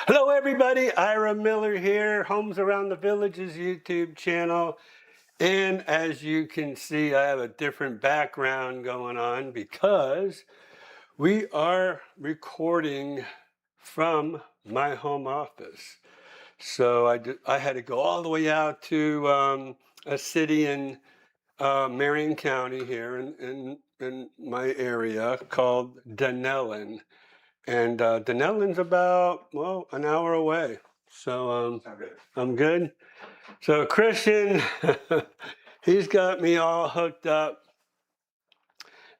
Hello everybody, Ira Miller here, Homes Around the Villages YouTube channel. And as you can see, I have a different background going on because we are recording from my home office. So I had to go all the way out to a city in Marion County here in my area called Dunellen. And Dunellen's about, well, an hour away. So I'm good. So Christian, he's got me all hooked up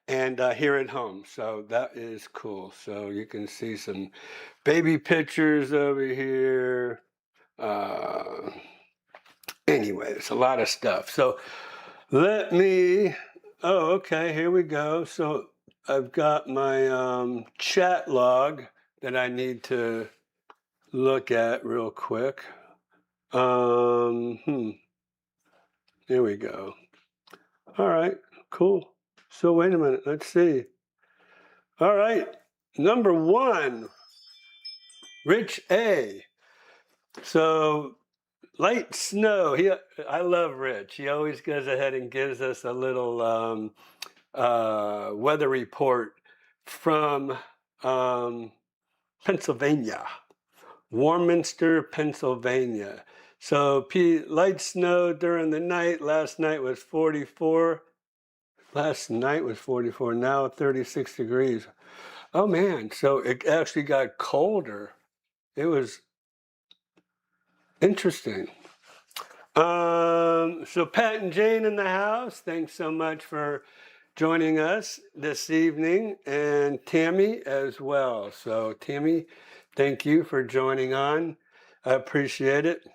and here at home. So that is cool. So you can see some baby pictures over here. Anyway, it's a lot of stuff. So let me, oh, okay, here we go. So I've got my chat log that I need to look at real quick. Here we go. All right, cool. So wait a minute, let's see. All right, number one, Rich A. So light snow. I love Rich. He always goes ahead and gives us a little weather report from Pennsylvania, Warminster, Pennsylvania. So light snow during the night. Last night was 44. Last night was 44. Now 36 degrees. Oh man, so it actually got colder. It was interesting. So Pat and Jane in the house, thanks so much for joining us this evening, and Tammy as well. So Tammy, thank you for joining on. I appreciate it.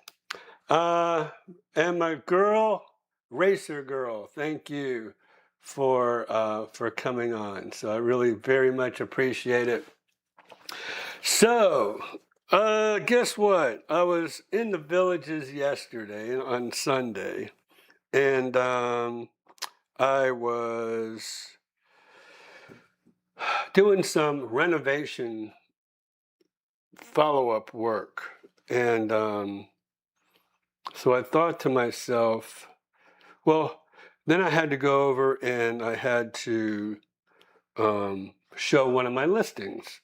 And my girl, Racer Girl, thank you for coming on. So I really very much appreciate it. So, guess what? I was in the Villages yesterday on Sunday, and I was doing some renovation follow-up work, and so I thought to myself, well, then I had to go over and I had to show one of my listings.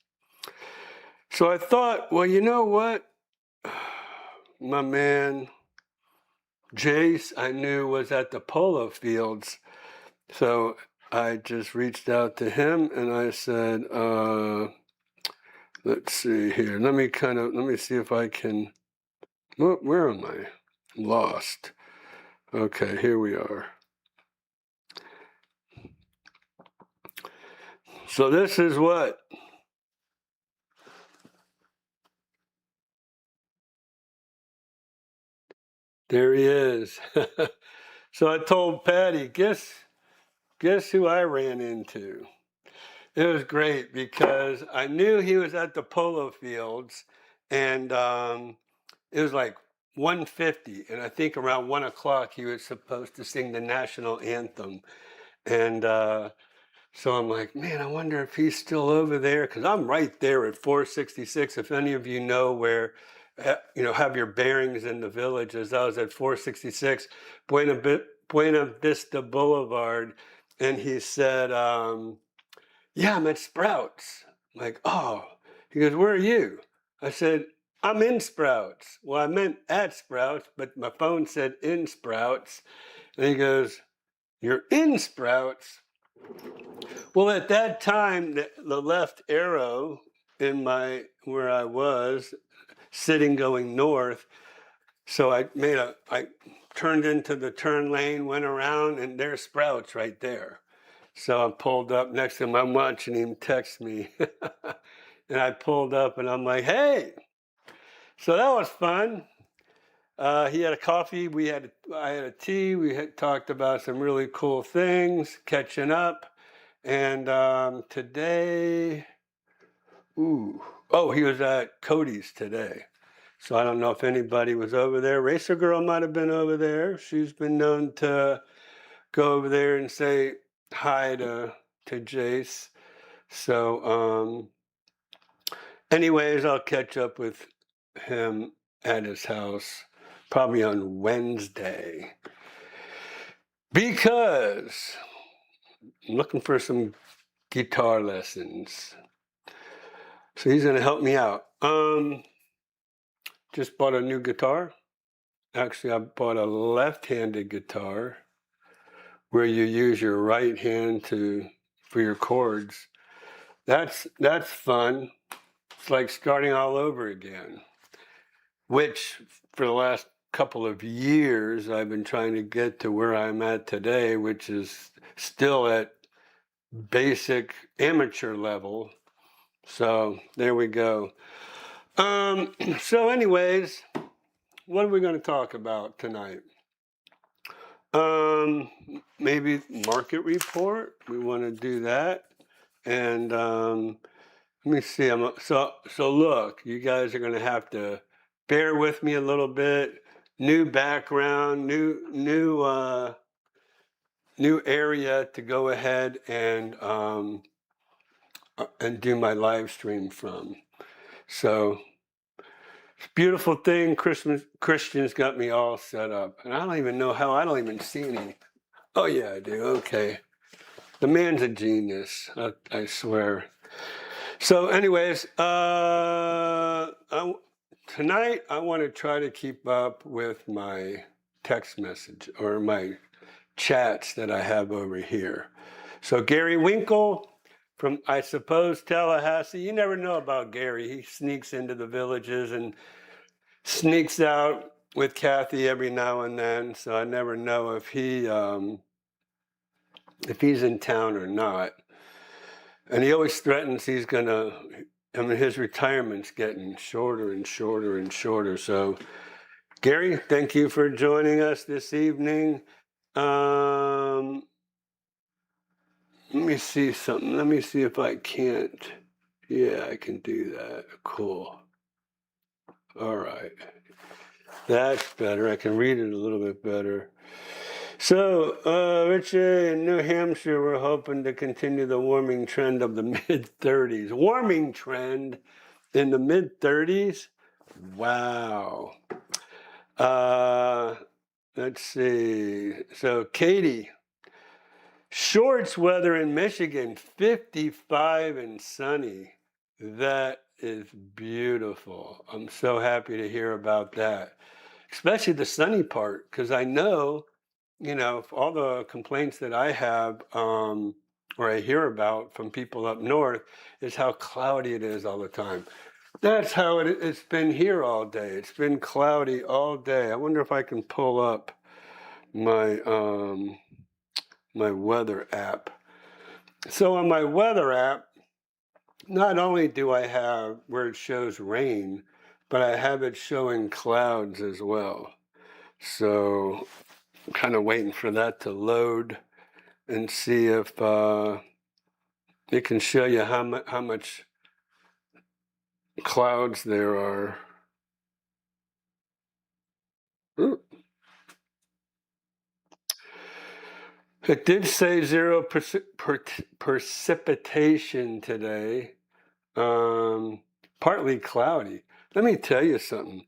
So I thought, well, you know what? My man Jace, I knew, was at the polo fields. So I just reached out to him and I said, let's see here. Let me see if I can, where am I? Lost. Okay, here we are. So this is what? There he is. So I told Patty, guess who I ran into? It was great because I knew he was at the polo fields, and it was like 1:50, and I think around 1 o'clock he was supposed to sing the national anthem. And so I'm like, man, I wonder if he's still over there, because I'm right there at 466. If any of you know where, have your bearings in the Villages, I was at 466 Buena Vista Boulevard, and he said, yeah, I'm at Sprouts. I'm like, oh. He goes, where are you? I said, I'm in Sprouts. Well, I meant at Sprouts, but my phone said in Sprouts. And he goes, you're in Sprouts? Well, at that time, the left arrow in where I was sitting going north. So I turned into the turn lane, went around, and there's Sprouts right there. So I pulled up next to him. I'm watching him text me. And I pulled up and I'm like, hey. So that was fun. He had a coffee. I had a tea. We had talked about some really cool things, catching up. And today, he was at Cody's today. So I don't know if anybody was over there. Racer Girl might have been over there. She's been known to go over there and say hi to Jace. So, Anyways, I'll catch up with him at his house probably on Wednesday because I'm looking for some guitar lessons. So he's going to help me out. Just bought a new guitar. Actually, I bought a left-handed guitar where you use your right hand for your chords. That's fun. It's like starting all over again, which for the last couple of years I've been trying to get to where I'm at today, which is still at basic amateur level. So there we go. So anyways, what are we going to talk about tonight? Maybe market report. We want to do that. And let me see. So look, you guys are going to have to bear with me a little bit. New background, new area to go ahead and do my live stream from. So it's a beautiful thing. Christian's got me all set up, and I don't even know how. I don't even see any. Oh yeah, I do. Okay, the man's a genius. I swear. So, anyways, tonight I want to try to keep up with my text message or my chats that I have over here. So Gary Winkle from, I suppose, Tallahassee. You never know about Gary. He sneaks into the villages and sneaks out with Kathy every now and then. So I never know if he's in town or not. And he always threatens he's gonna. I mean, his retirement's getting shorter and shorter and shorter. So, Gary, thank you for joining us this evening. Let me see something. Let me see if I can't. Yeah, I can do that. Cool. All right. That's better. I can read it a little bit better. So, Richard, in New Hampshire, we're hoping to continue the warming trend of the mid-30s. Warming trend in the mid-30s? Wow. Let's see. So, Katie, shorts weather in Michigan, 55 and sunny. That is beautiful. I'm so happy to hear about that, especially the sunny part, because I know, all the complaints that I have or I hear about from people up north is how cloudy it is all the time. That's how it's been here all day. It's been cloudy all day. I wonder if I can pull up my my weather app. So on my weather app, not only do I have where it shows rain, but I have it showing clouds as well. So I'm kind of waiting for that to load and see if it can show you how much clouds there are. Ooh. It did say zero precipitation today, partly cloudy. Let me tell you something.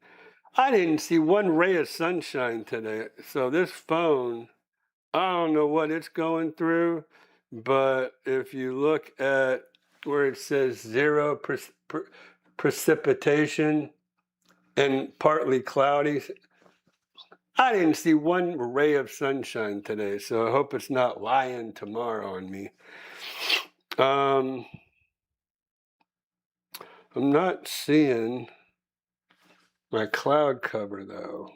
I didn't see one ray of sunshine today. So this phone, I don't know what it's going through, but if you look at where it says zero precipitation and partly cloudy, I didn't see one ray of sunshine today, so I hope it's not lying tomorrow on me. I'm not seeing my cloud cover though.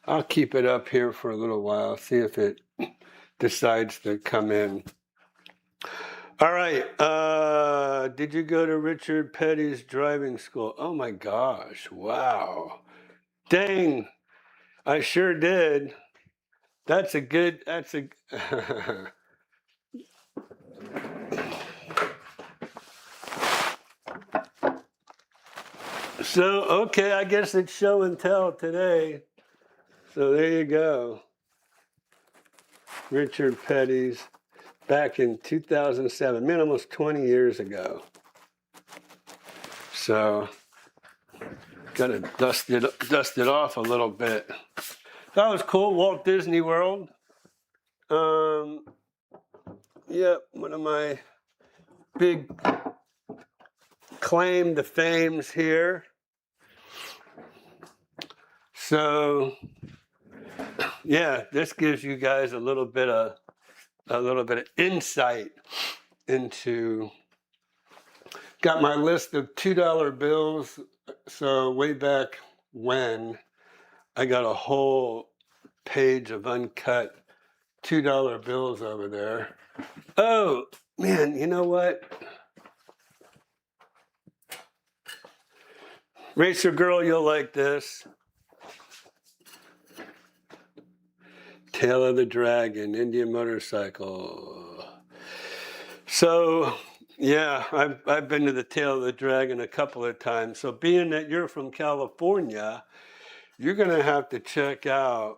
I'll keep it up here for a little while, see if it decides to come in. All right, did you go to Richard Petty's driving school? Oh my gosh, wow. Dang, I sure did. That's a So, okay, I guess it's show and tell today. So there you go. Richard Petty's back in 2007, man, almost 20 years ago. So gotta dust it off a little bit. That was cool. Walt Disney World. Yeah, one of my big claim to fames here. So yeah, this gives you guys a little bit of insight into. Got my list of $2 bills. So way back when, I got a whole page of uncut $2 bills over there. Oh man, you know what? Racer girl, you'll like this. Tail of the Dragon, Indian motorcycle. So yeah, I've been to the Tail of the Dragon a couple of times. So being that you're from California, you're gonna have to check out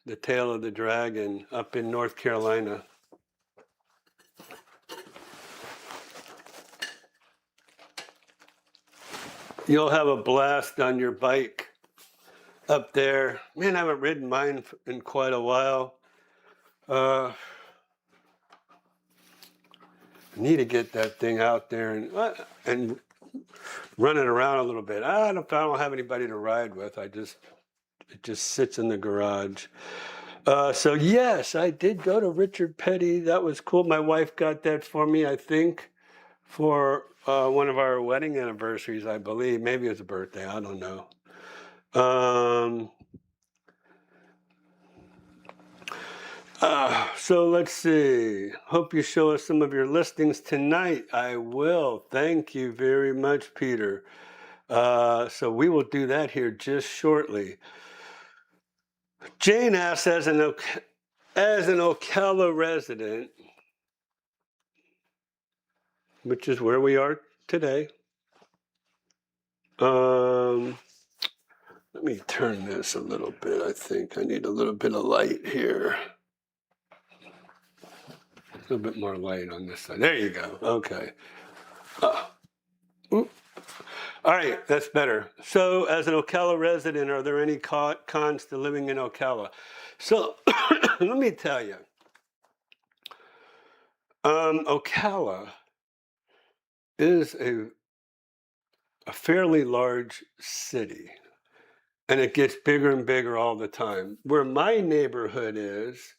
the Tail of the Dragon up in North Carolina. You'll have a blast on your bike up there. Man, I haven't ridden mine in quite a while. I need to get that thing out there and run it around a little bit. I don't have anybody to ride with. It just sits in the garage. So yes, I did go to Richard Petty. That was cool. My wife got that for me, I think, for one of our wedding anniversaries, I believe. Maybe it was a birthday. I don't know. So let's see. Hope you show us some of your listings tonight. I will. Thank you very much, Peter. So we will do that here just shortly. Jane asks, as an Ocala resident, which is where we are today. Let me turn this a little bit. I think I need a little bit of light here. A little bit more light on this side. There you go. Okay. All right, that's better. So as an Ocala resident, are there any cons to living in Ocala? So let me tell you. Ocala is a fairly large city, and it gets bigger and bigger all the time. Where my neighborhood is,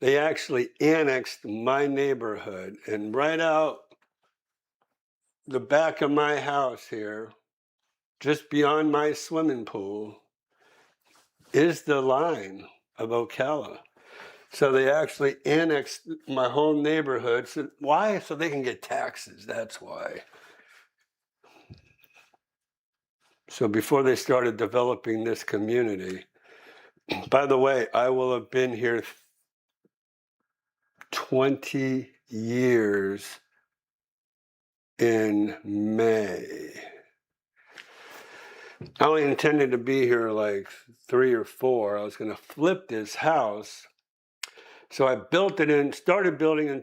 they actually annexed my neighborhood, and right out the back of my house here, just beyond my swimming pool, is the line of Ocala. So they actually annexed my whole neighborhood. So why? So they can get taxes. That's why. So before they started developing this community, by the way, I will have been here 20 years in May. I only intended to be here like 3 or 4. I was going to flip this house. So I built it started building in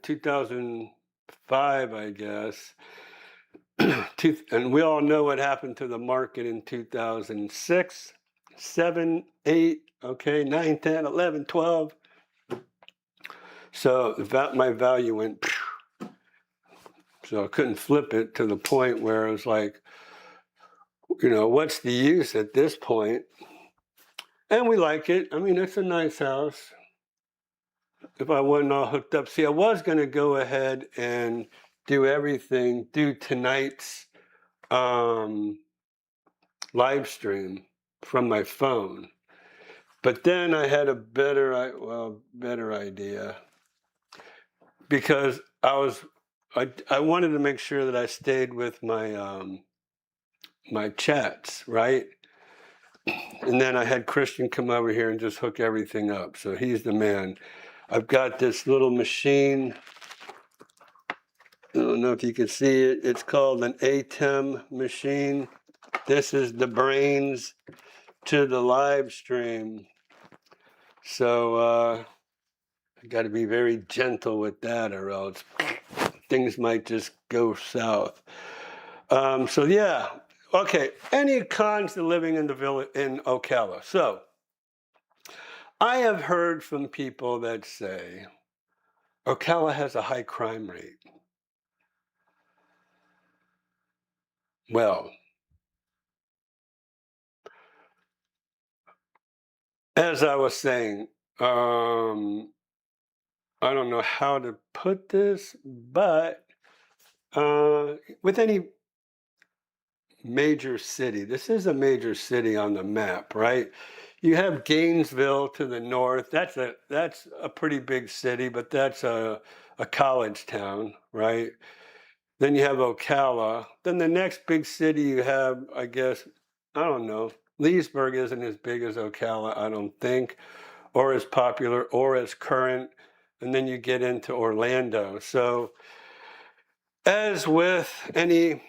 2005, I guess. And we all know what happened to the market in 2006, 7, 8, okay, 9, 10, 11, 12. So my value went. So I couldn't flip it to the point where it was like, what's the use at this point? And we like it. I mean, it's a nice house. If I wasn't all hooked up. See, I was going to go ahead and do tonight's live stream from my phone. But then I had a better idea, because I wanted to make sure that I stayed with my my chats, right? And then I had Christian come over here and just hook everything up. So he's the man. I've got this little machine. I don't know if you can see it. It's called an ATEM machine. This is the brains to the live stream. So I got to be very gentle with that, or else things might just go south. So yeah, okay. Any cons to living in the village in Ocala? So I have heard from people that say Ocala has a high crime rate. Well, as I was saying, I don't know how to put this, but with any major city, this is a major city on the map, right? You have Gainesville to the north. That's a pretty big city, but that's a college town, right? Then you have Ocala. Then the next big city you have, I guess, I don't know. Leesburg isn't as big as Ocala, I don't think, or as popular or as current. And then you get into Orlando. So, as with any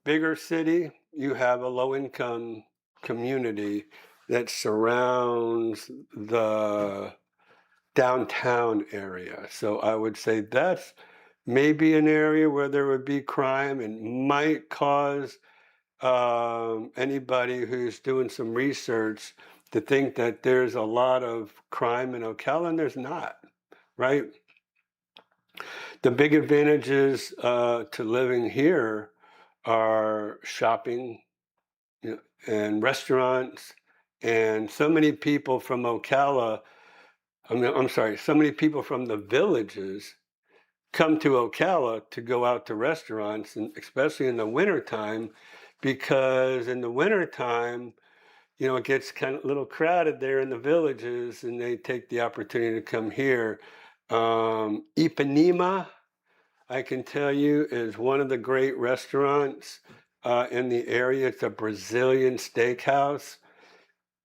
bigger city, you have a low income community that surrounds the downtown area. So I would say that's maybe an area where there would be crime and might cause anybody who's doing some research to think that there's a lot of crime in Ocala, and there's not, right? The big advantages to living here are shopping, you know, and restaurants, and so many people from Ocala, I'm sorry, so many people from the villages come to Ocala to go out to restaurants, and especially in the wintertime, because in the wintertime, you know, it gets kind of a little crowded there in the villages, and they take the opportunity to come here. Ipanema, I can tell you, is one of the great restaurants in the area. It's a Brazilian steakhouse.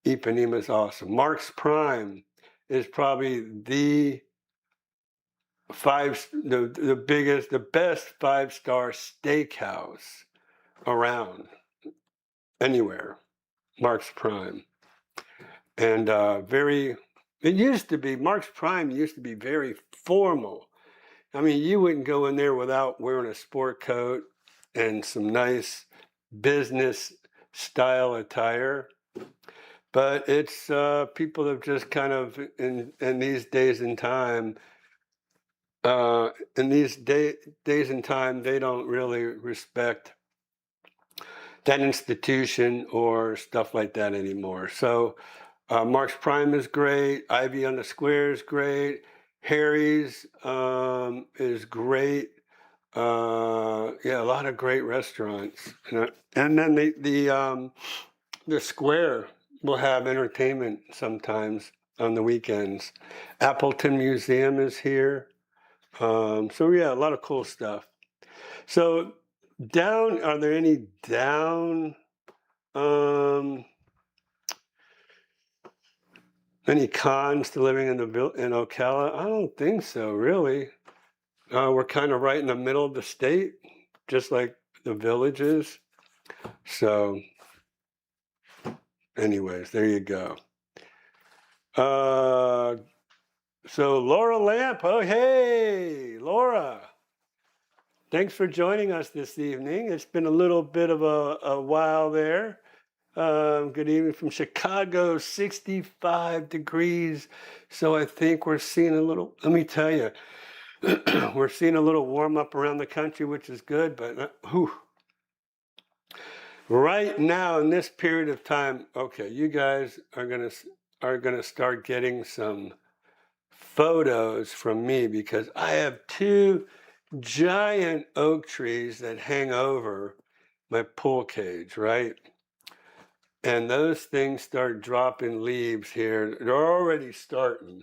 Ipanema is awesome. Mark's Prime is probably the biggest, the best 5-star steakhouse around anywhere. Mark's Prime, and it used to be Mark's Prime used to be very formal. I mean, you wouldn't go in there without wearing a sport coat and some nice business style attire. But it's people have just kind of in these days and time. In these days and time, they don't really respect that institution or stuff like that anymore. So Mark's Prime is great. Ivy on the Square is great. Harry's is great. Yeah, a lot of great restaurants. And then the Square will have entertainment sometimes on the weekends. Appleton Museum is here. So yeah, a lot of cool stuff. So are there any um, any cons to living in Ocala? I don't think so, really. We're kind of right in the middle of the state, just like the villages. So, anyways, there you go. So Laura Lamp, oh hey, Laura. Thanks for joining us this evening. It's been a little bit of a while there. Good evening from Chicago, 65 degrees. So I think we're seeing a little, let me tell you, we're seeing a little warm up around the country, which is good, but right now in this period of time, okay, you guys are gonna start getting some photos from me because I have two giant oak trees that hang over my pool cage, right? And those things start dropping leaves here. They're already starting.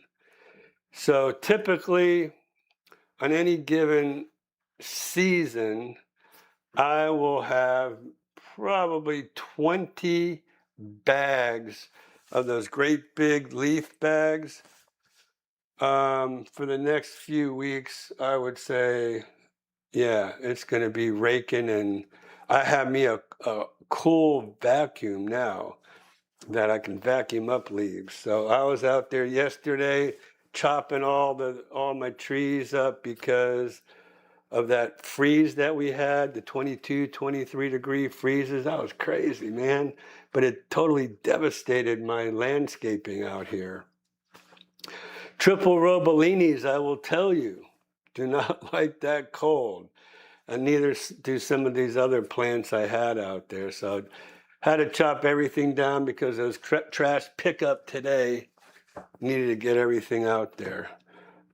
So typically on any given season, I will have probably 20 bags of those great big leaf bags. For the next few weeks, I would say, yeah, it's going to be raking, and I have me a cool vacuum now that I can vacuum up leaves. So I was out there yesterday chopping all my trees up because of that freeze that we had, the 22, 23-degree freezes. That was crazy, man. But it totally devastated my landscaping out here. Triple Robellinis, I will tell you, do not like that cold. And neither do some of these other plants I had out there. So had to chop everything down because it was trash pickup today. Needed to get everything out there.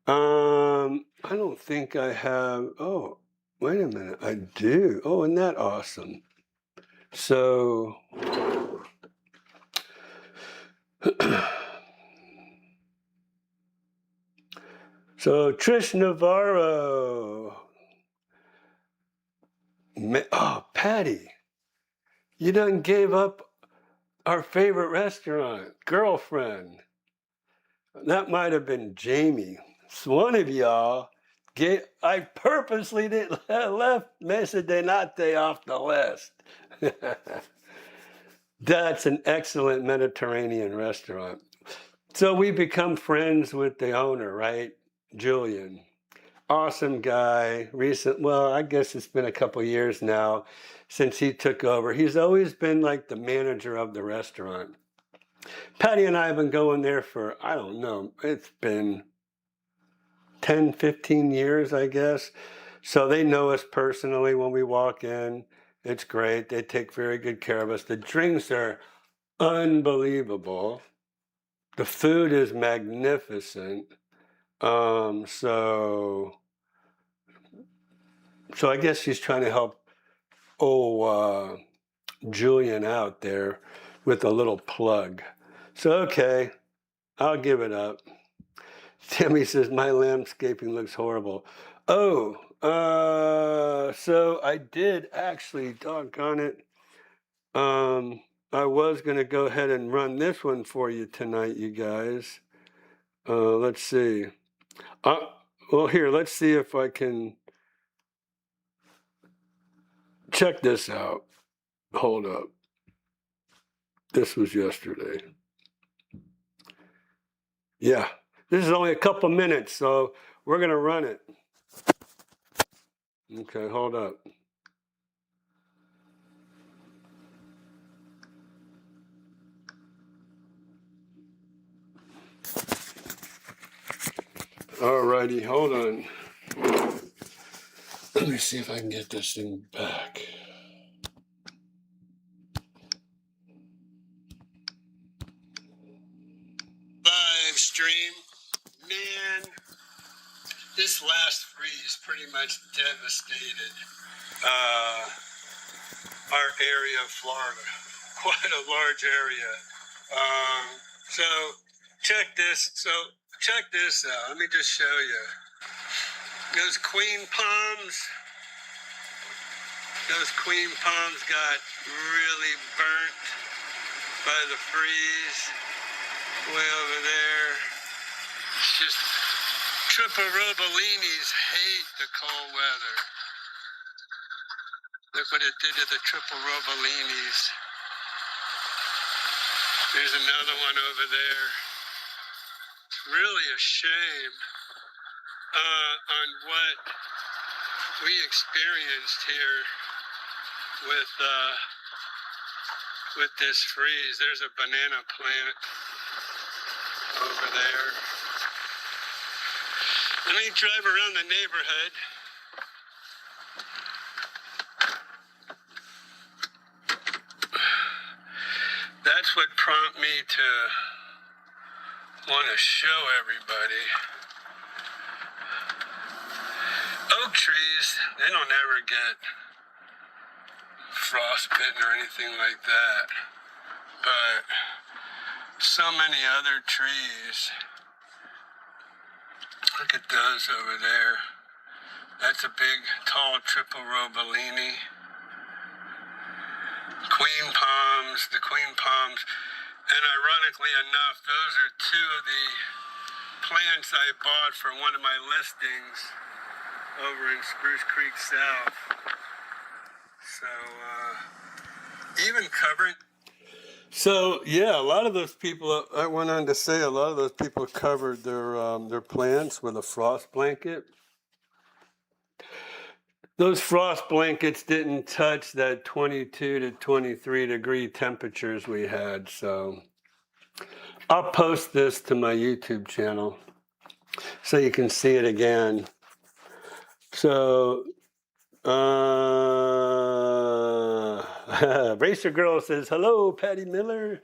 I don't think I have, oh, wait a minute, I do. Oh, isn't that awesome? So, so Trish Navarro. Oh, Patty, you done gave up our favorite restaurant, girlfriend. That might have been Jamie. It's one of y'all. I purposely left Mesa de Nate off the list. That's an excellent Mediterranean restaurant. So we become friends with the owner, right? Julian. Awesome guy. Well, I guess it's been a couple years now since he took over. He's always been like the manager of the restaurant. Patty and I have been going there for, I don't know, it's been 10, 15 years, I guess. So they know us personally when we walk in. It's great. They take very good care of us. The drinks are unbelievable. The food is magnificent. So I guess she's trying to help Julian out there with a little plug. So, okay, I'll give it up. Timmy says, my landscaping looks horrible. Oh, so I did actually, doggone it. I was going to go ahead and run this one for you tonight, you guys. Let's see. Well, here, let's see if I can check this out. Hold up. This was yesterday. Yeah, this is only a couple minutes, so we're going to run it. Okay, hold up. Alrighty, hold on. Let me see if I can get this thing back. Live stream. Man, this last freeze pretty much devastated our area of Florida. Quite a large area. So check this. Check this out. Let me just show you. Those queen palms got really burnt by the freeze way over there. It's just triple Robellinis hate the cold weather. Look what it did to the triple Robellinis. There's another one over there. Really a shame on what we experienced here with this freeze. There's a banana plant over there. Let me drive around the neighborhood. That's what prompted me to want to show everybody. Oak trees, they don't ever get frostbitten or anything like that. But so many other trees. Look at those over there. That's a big, tall triple Robellini. The queen palms. And ironically enough, those are two of the plants I bought for one of my listings over in Spruce Creek South. So, even covered. So, yeah, a lot of those people, I went on to say, a lot of those people covered their plants with a frost blanket. those frost blankets didn't touch that 22 to 23 degree temperatures we had. So I'll post this to my YouTube channel so you can see it again. So Racer Girl says, hello, Patty Miller.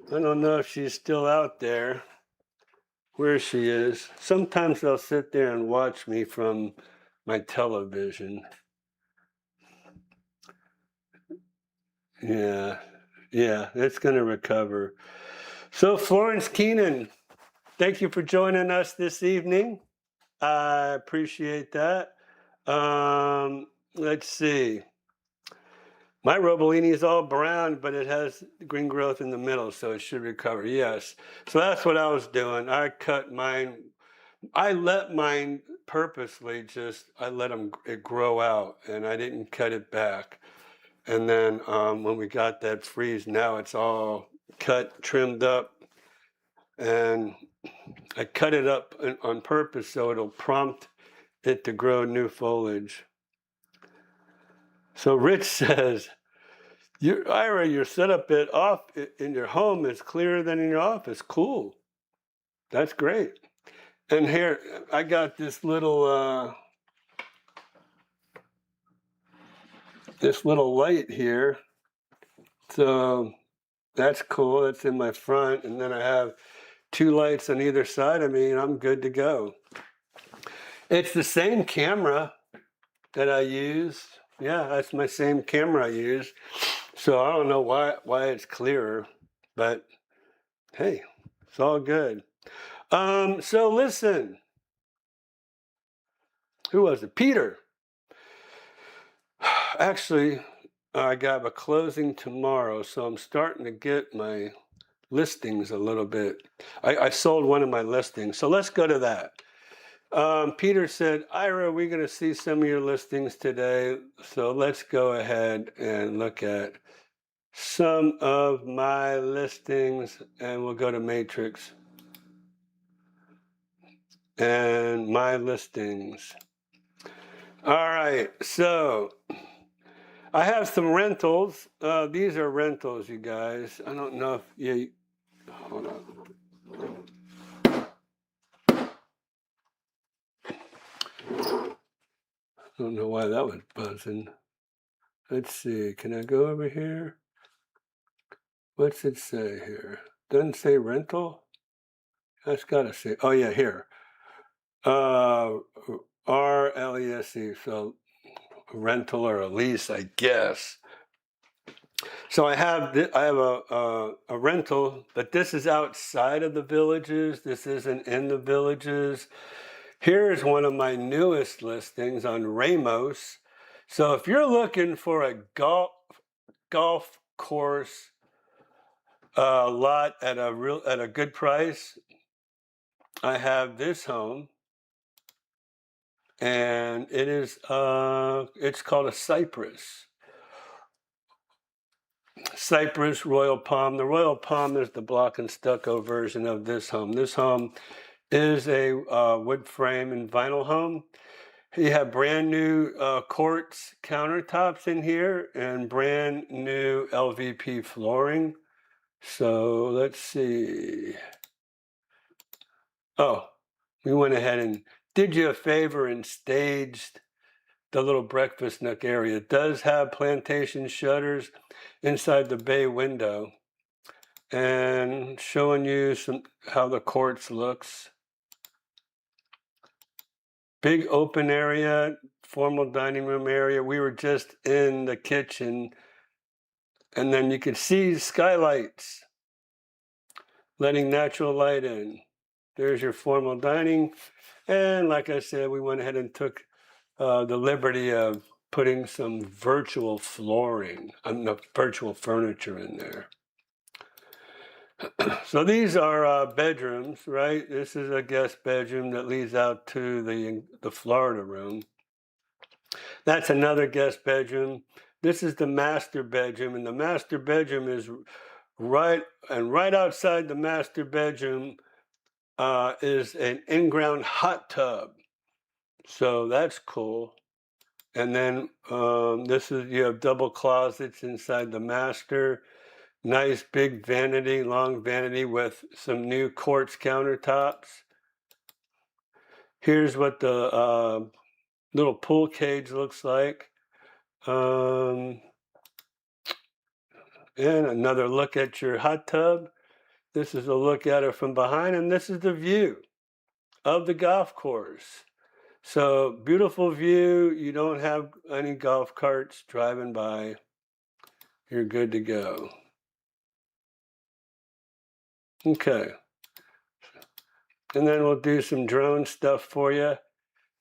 I don't know if she's still out there, where she is. Sometimes they'll sit there and watch me from my television. Yeah, it's going to recover. So Florence Keenan, thank you for joining us this evening. I appreciate that. Let's see. My Robolini is all brown, but it has green growth in the middle, so it should recover. Yes. So that's what I was doing. I cut mine. I let mine purposely I let it grow out, and I didn't cut it back. And then when we got that freeze, now it's all cut, trimmed up, and I cut it up on purpose so it'll prompt it to grow new foliage. So Rich says, Ira, your setup in your home is clearer than in your office. Cool. That's great. And here, I got this little light here. So that's cool. It's in my front. And then I have 2 lights on either side of me, and I'm good to go. It's the same camera that I used. Yeah, that's my same camera I use. So I don't know why it's clearer, but hey, it's all good. So listen, who was it? Peter. Actually, I got a closing tomorrow, so I'm starting to get my listings a little bit. I sold one of my listings, so let's go to that. Peter said, Ira, we're going to see some of your listings today, so let's go ahead and look at some of my listings, and we'll go to Matrix and my listings. All right, so I have some rentals. These are rentals, you guys. I don't know if you, hold on. I don't know why that was buzzing. Let's see, can I go over here? What's it say here? Doesn't say rental? That's gotta say, oh yeah, here. RLESE, so a rental or a lease, I guess. So I have a rental, but this is outside of the villages. This isn't in the villages. Here's one of my newest listings on Ramos. So if you're looking for a golf course lot at a good price, I have this home, and it is it's called a Cypress Royal Palm. The Royal Palm is the block and stucco version of this home. This home is a wood frame and vinyl home. You have brand new quartz countertops in here and brand new LVP flooring. So let's see. Oh, we went ahead and did you a favor and staged the little breakfast nook area. It does have plantation shutters inside the bay window, and showing you how the quartz looks. Big open area, formal dining room area. We were just in the kitchen, and then you could see skylights letting natural light in. There's your formal dining, and like I said, we went ahead and took the liberty of putting some virtual flooring, virtual furniture in there. So these are bedrooms, right? This is a guest bedroom that leads out to the Florida room. That's another guest bedroom. This is the master bedroom, and the master bedroom is right outside the master bedroom is an in-ground hot tub. So that's cool. And then you have double closets inside the master. Nice big vanity, long vanity with some new quartz countertops. Here's what the little pool cage looks like. And another look at your hot tub. This is a look at it from behind, and this is the view of the golf course. So beautiful view. You don't have any golf carts driving by. You're good to go. Okay. And then we'll do some drone stuff for you.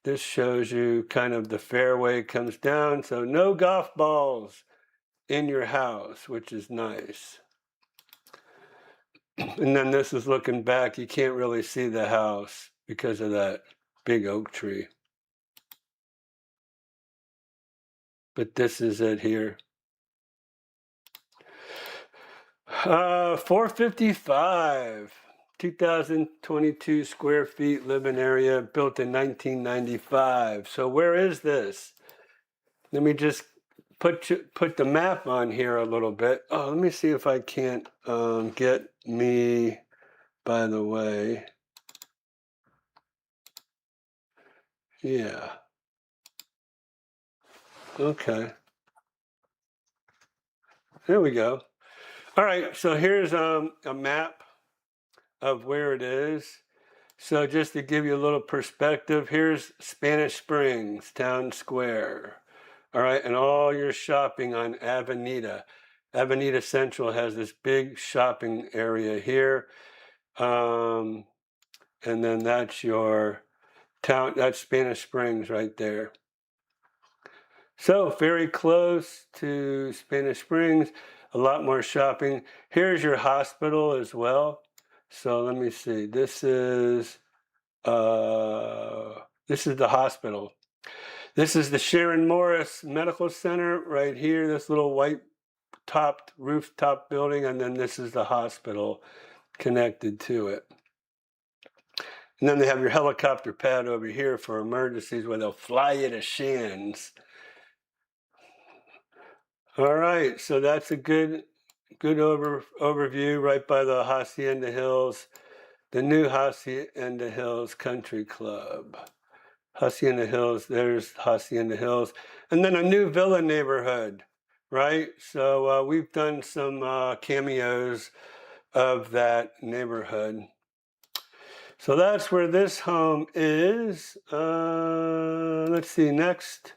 This shows you kind of the fairway comes down. So no golf balls in your house, which is nice. And then this is looking back. You can't really see the house because of that big oak tree. But this is it here. 455, 2022 square feet living area, built in 1995. So where is this? Let me just put the map on here a little bit. Oh, let me see if I can't get me, by the way. Yeah. Okay. There we go. All right, so here's a map of where it is. So just to give you a little perspective, here's Spanish Springs Town Square. All right, and all your shopping on Avenida. Avenida Central has this big shopping area here. And then that's your town, that's Spanish Springs right there. So very close to Spanish Springs, a lot more shopping. Here's your hospital as well. So let me see, this is the hospital. This is the Sharon Morris Medical Center right here, this little white topped rooftop building, and then this is the hospital connected to it. And then they have your helicopter pad over here for emergencies where they'll fly you to Shands. All right, so that's a good overview right by the Hacienda Hills, the new Hacienda Hills Country Club. Hacienda Hills, there's Hacienda Hills. And then a new villa neighborhood, right? So we've done some cameos of that neighborhood. So that's where this home is. Let's see, next.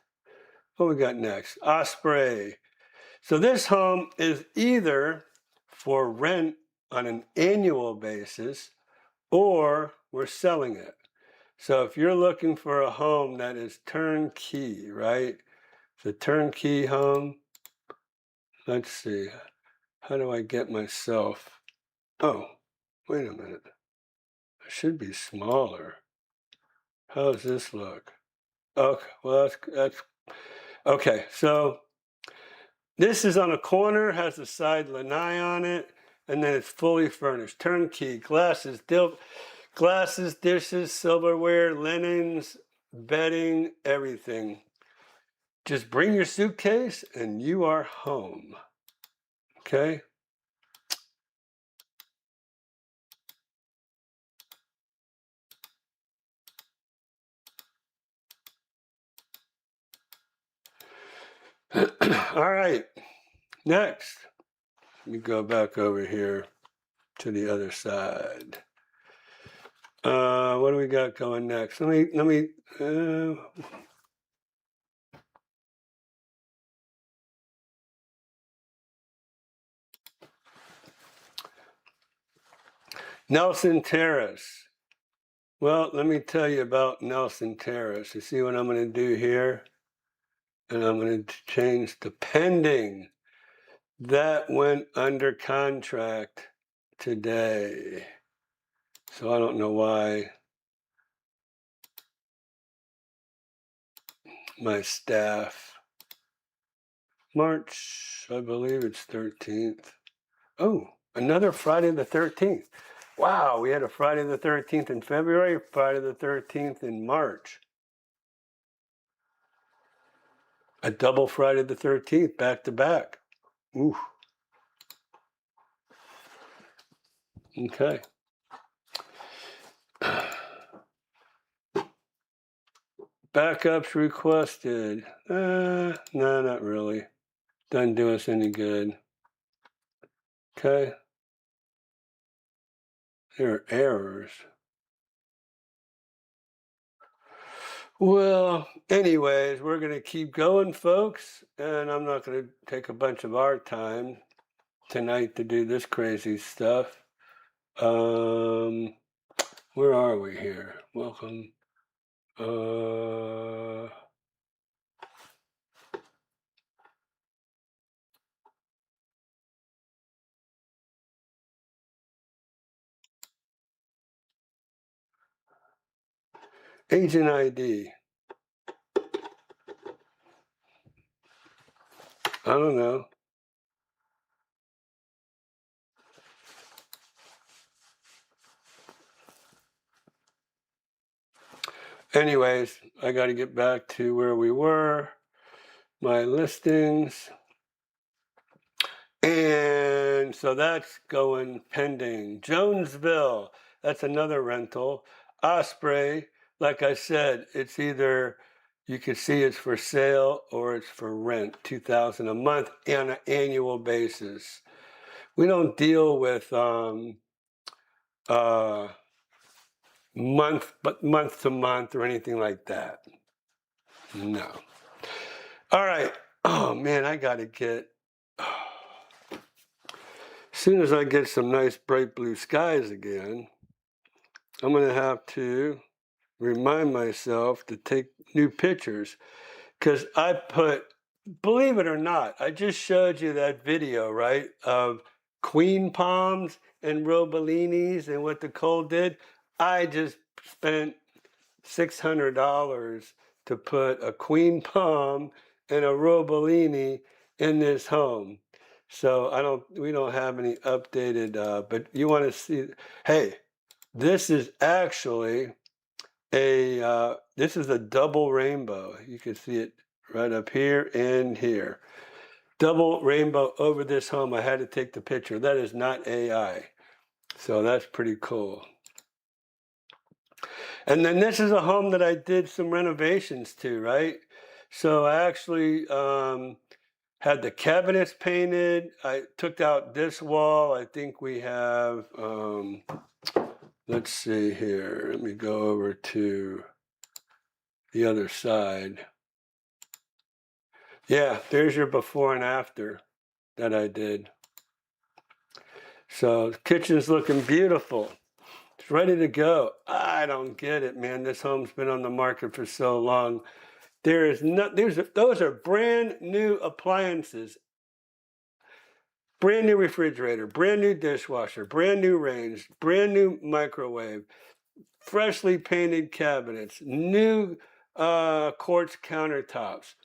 What we got next? Osprey. So this home is either for rent on an annual basis or we're selling it. So if you're looking for a home that is turnkey, right? It's a turnkey home. Let's see. How do I get myself? Oh, wait a minute. It should be smaller. How does this look? Okay, well, that's okay. So this is on a corner, has a side lanai on it, and then it's fully furnished. Turnkey, glasses, dishes, silverware, linens, bedding, everything. Just bring your suitcase and you are home. Okay? All right. Next, let me go back over here to the other side. What do we got going next? Let me Nelson Terrace. Well, let me tell you about Nelson Terrace. You see what I'm going to do here? And I'm going to change the pending. That went under contract today. So I don't know why my staff. March, I believe it's 13th. Oh, another Friday the 13th. Wow, we had a Friday the 13th in February, Friday the 13th in March. A double Friday the 13th, back to back. Ooh. Okay. Backups requested. No, not really. Doesn't do us any good. Okay. There are errors. Well, anyways, we're going to keep going, folks. And I'm not going to take a bunch of our time tonight to do this crazy stuff. Where are we here? Welcome. Agent ID. I don't know. Anyways, I got to get back to where we were. My listings. And so that's going pending. Jonesville, that's another rental. Osprey, like I said, it's either you can see it's for sale or it's for rent, $2,000 a month on an annual basis. We don't deal with month to month or anything like that. No. All right. Oh man, I gotta get. As soon as I get some nice bright blue skies again, I'm going to have to remind myself to take new pictures because I put, believe it or not, I just showed you that video, right, of queen palms and robollinis and what the cold did. I just spent $600 to put a queen palm and a robollini in this home. So we don't have any updated, but you want to see, hey, this is actually this is a double rainbow. You can see it right up here and here. Double rainbow over this home. I had to take the picture. That is not AI. So that's pretty cool. And then this is a home that I did some renovations to, right? So I actually had the cabinets painted. I took out this wall. I think we have, let's see here. Let me go over to the other side. Yeah, there's your before and after that I did. So the kitchen's looking beautiful. It's ready to go. I don't get it, man. This home's been on the market for so long. Those are brand new appliances. Brand new refrigerator, brand new dishwasher, brand new range, brand new microwave, freshly painted cabinets, new quartz countertops.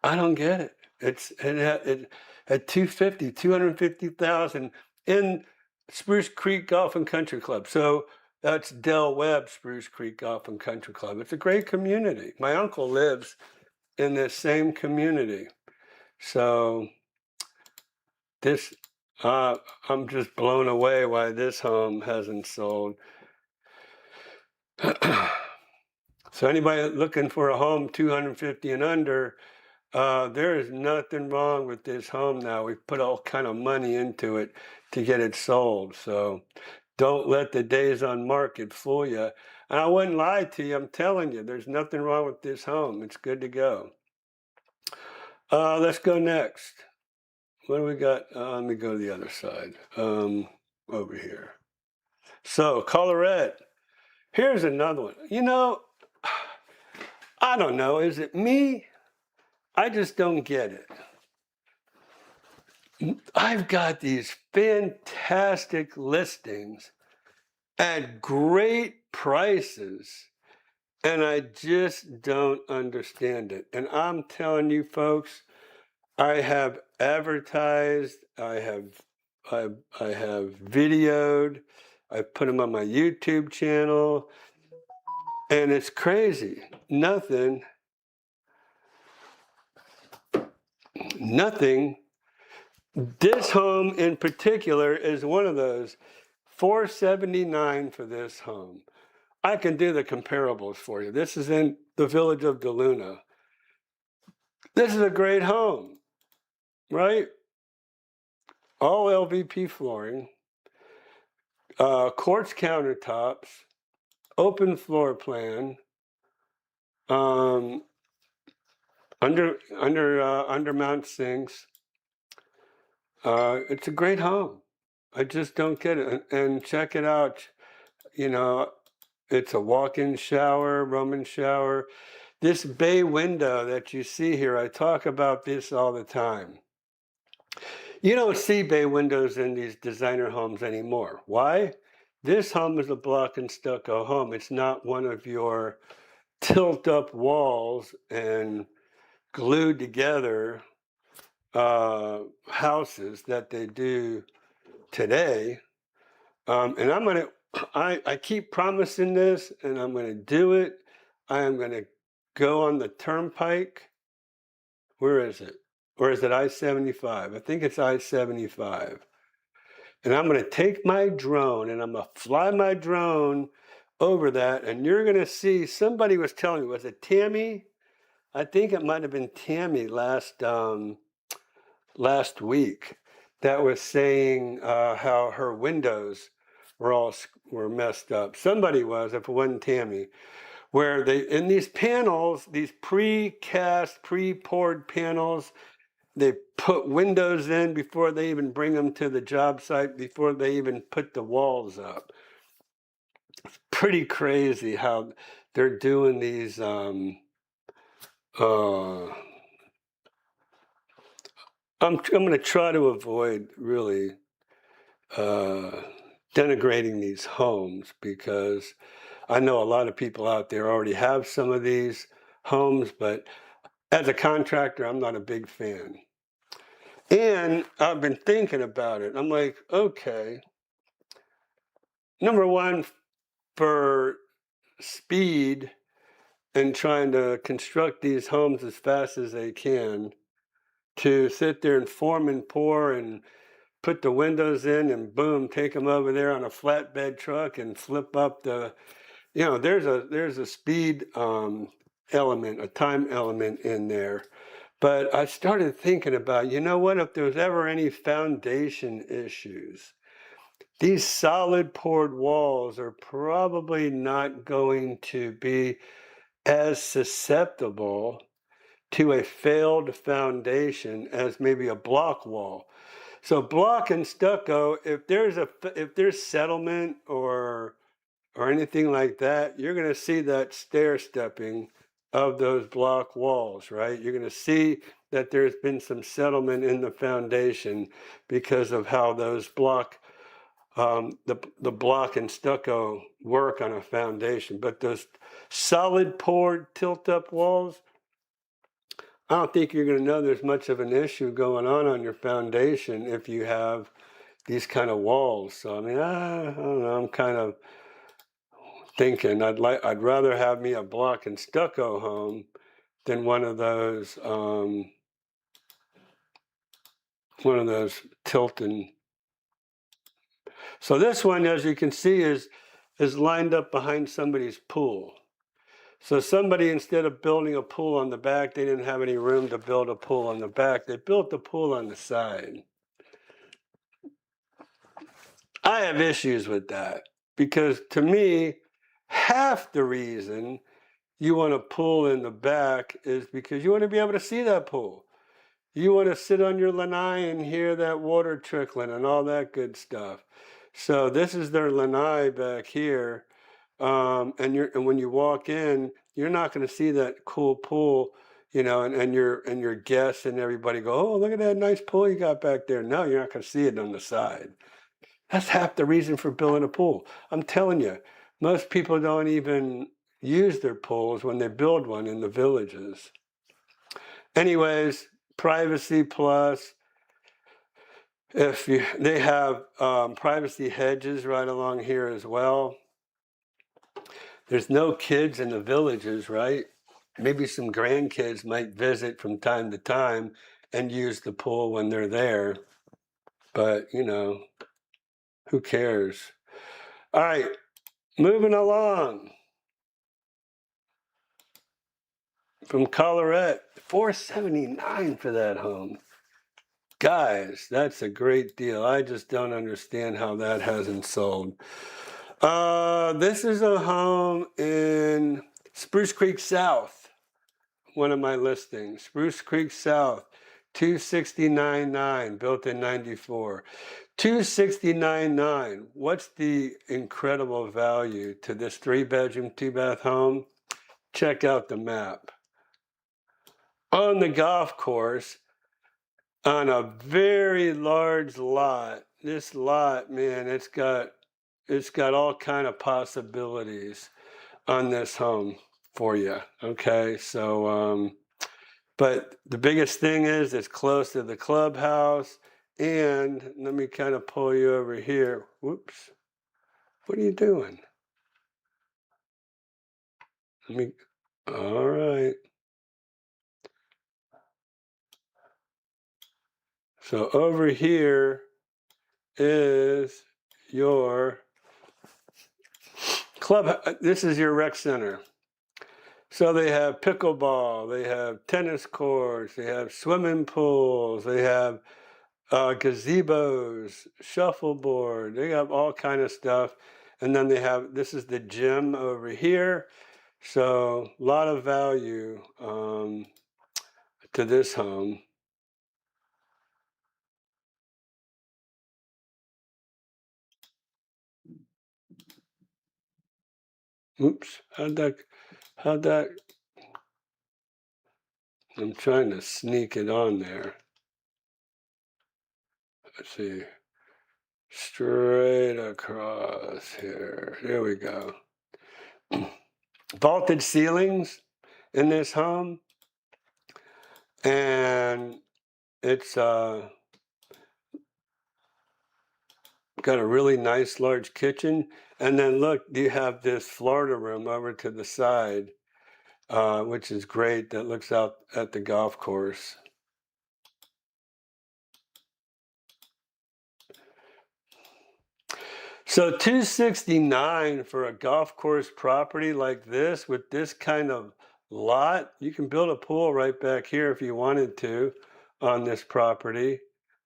I don't get it. It at 250,000 in Spruce Creek Golf and Country Club. So that's Del Webb Spruce Creek Golf and Country Club. It's a great community. My uncle lives in this same community. So this, I'm just blown away why this home hasn't sold. So anybody looking for a home 250 and under, there is nothing wrong with this home now. We've put all kind of money into it to get it sold. So don't let the days on market fool you. And I wouldn't lie to you. I'm telling you, there's nothing wrong with this home. It's good to go. Let's go next. What do we got? Let me go to the other side. Over here. So Colorette. Here's another one. You know, I don't know. Is it me? I just don't get it. I've got these fantastic listings at great prices, and I just don't understand it. And I'm telling you, folks, I have advertised, I have videoed, I've put them on my YouTube channel, and it's crazy. Nothing nothing. This home in particular is one of those. $479 for this home. I can do the comparables for you. This is in the village of DeLuna. This is a great home, right? All LVP flooring, quartz countertops, open floor plan, undermount sinks. It's a great home. I just don't get it. And check it out. You know, it's a walk-in shower, Roman shower. This bay window that you see here, I talk about this all the time. You don't see bay windows in these designer homes anymore. Why? This home is a block and stucco home. It's not one of your tilt-up walls and glued together houses that they do today. And I keep promising this, and I'm going to do it. I am going to go on the turnpike. Where is it? Or is it I-75? I think it's I-75. And I'm going to take my drone and I'm going to fly my drone over that. And you're going to see, somebody was telling me, was it Tammy? I think it might have been Tammy last week that was saying how her windows were messed up. Somebody was, if it wasn't Tammy, where they, in these panels, these pre-cast, pre-poured panels, they put windows in before they even bring them to the job site, before they even put the walls up. It's pretty crazy how they're doing these I'm going to try to avoid really denigrating these homes, because I know a lot of people out there already have some of these homes, but as a contractor, I'm not a big fan. And I've been thinking about it. I'm like, okay, number one, for speed and trying to construct these homes as fast as they can, to sit there and form and pour and put the windows in and boom, take them over there on a flatbed truck and flip up the, you know, there's a speed element, a time element in there. But I started thinking about, you know what, if there's ever any foundation issues, these solid poured walls are probably not going to be as susceptible to a failed foundation as maybe a block wall. So block and stucco, if there's settlement or anything like that, you're going to see that stair stepping of those block walls, right? You're going to see that there's been some settlement in the foundation because of how those block, the block and stucco work on a foundation. But those solid poured tilt-up walls, I don't think you're going to know there's much of an issue going on your foundation if you have these kind of walls. So I mean, I don't know. I'm kind of thinking I'd rather have me a block and stucco home than one of those tilting. So this one, as you can see, is lined up behind somebody's pool. So somebody, instead of building a pool on the back, they didn't have any room to build a pool on the back. They built the pool on the side. I have issues with that, because to me, half the reason you want a pool in the back is because you want to be able to see that pool. You want to sit on your lanai and hear that water trickling and all that good stuff. So this is their lanai back here. And when you walk in, you're not going to see that cool pool, you know, and your guests and everybody go, oh, look at that nice pool you got back there. No, you're not going to see it on the side. That's half the reason for building a pool. I'm telling you, most people don't even use their pools when they build one in the villages. Anyways, privacy plus, they have privacy hedges right along here as well. There's no kids in the villages, right? Maybe some grandkids might visit from time to time and use the pool when they're there. But, you know, who cares? All right, moving along. From Colorado, $479 for that home. Guys, that's a great deal. I just don't understand how that hasn't sold. This is a home in Spruce Creek South, one of my listings. Spruce Creek South, 269.9, built in 94. 269.9. What's the incredible value to this 3-bedroom, 2-bath home? Check out the map. On the golf course, on a very large lot. This lot, man, it's got all kind of possibilities on this home for you. Okay, so but the biggest thing is it's close to the clubhouse. And let me kind of pull you over here. Whoops. What are you doing? All right. So over here is your club. This is your rec center. So they have pickleball, they have tennis courts, they have swimming pools, they have gazebos, shuffleboard, they have all kind of stuff. And then they have, this is the gym over here. So a lot of value to this home. Oops, how'd that, I'm trying to sneak it on there. Let's see, straight across here, there we go. Vaulted ceilings in this home, and it's got a really nice large kitchen. And then look, you have this Florida room over to the side, which is great, that looks out at the golf course. So $269 for a golf course property like this with this kind of lot. You can build a pool right back here if you wanted to on this property.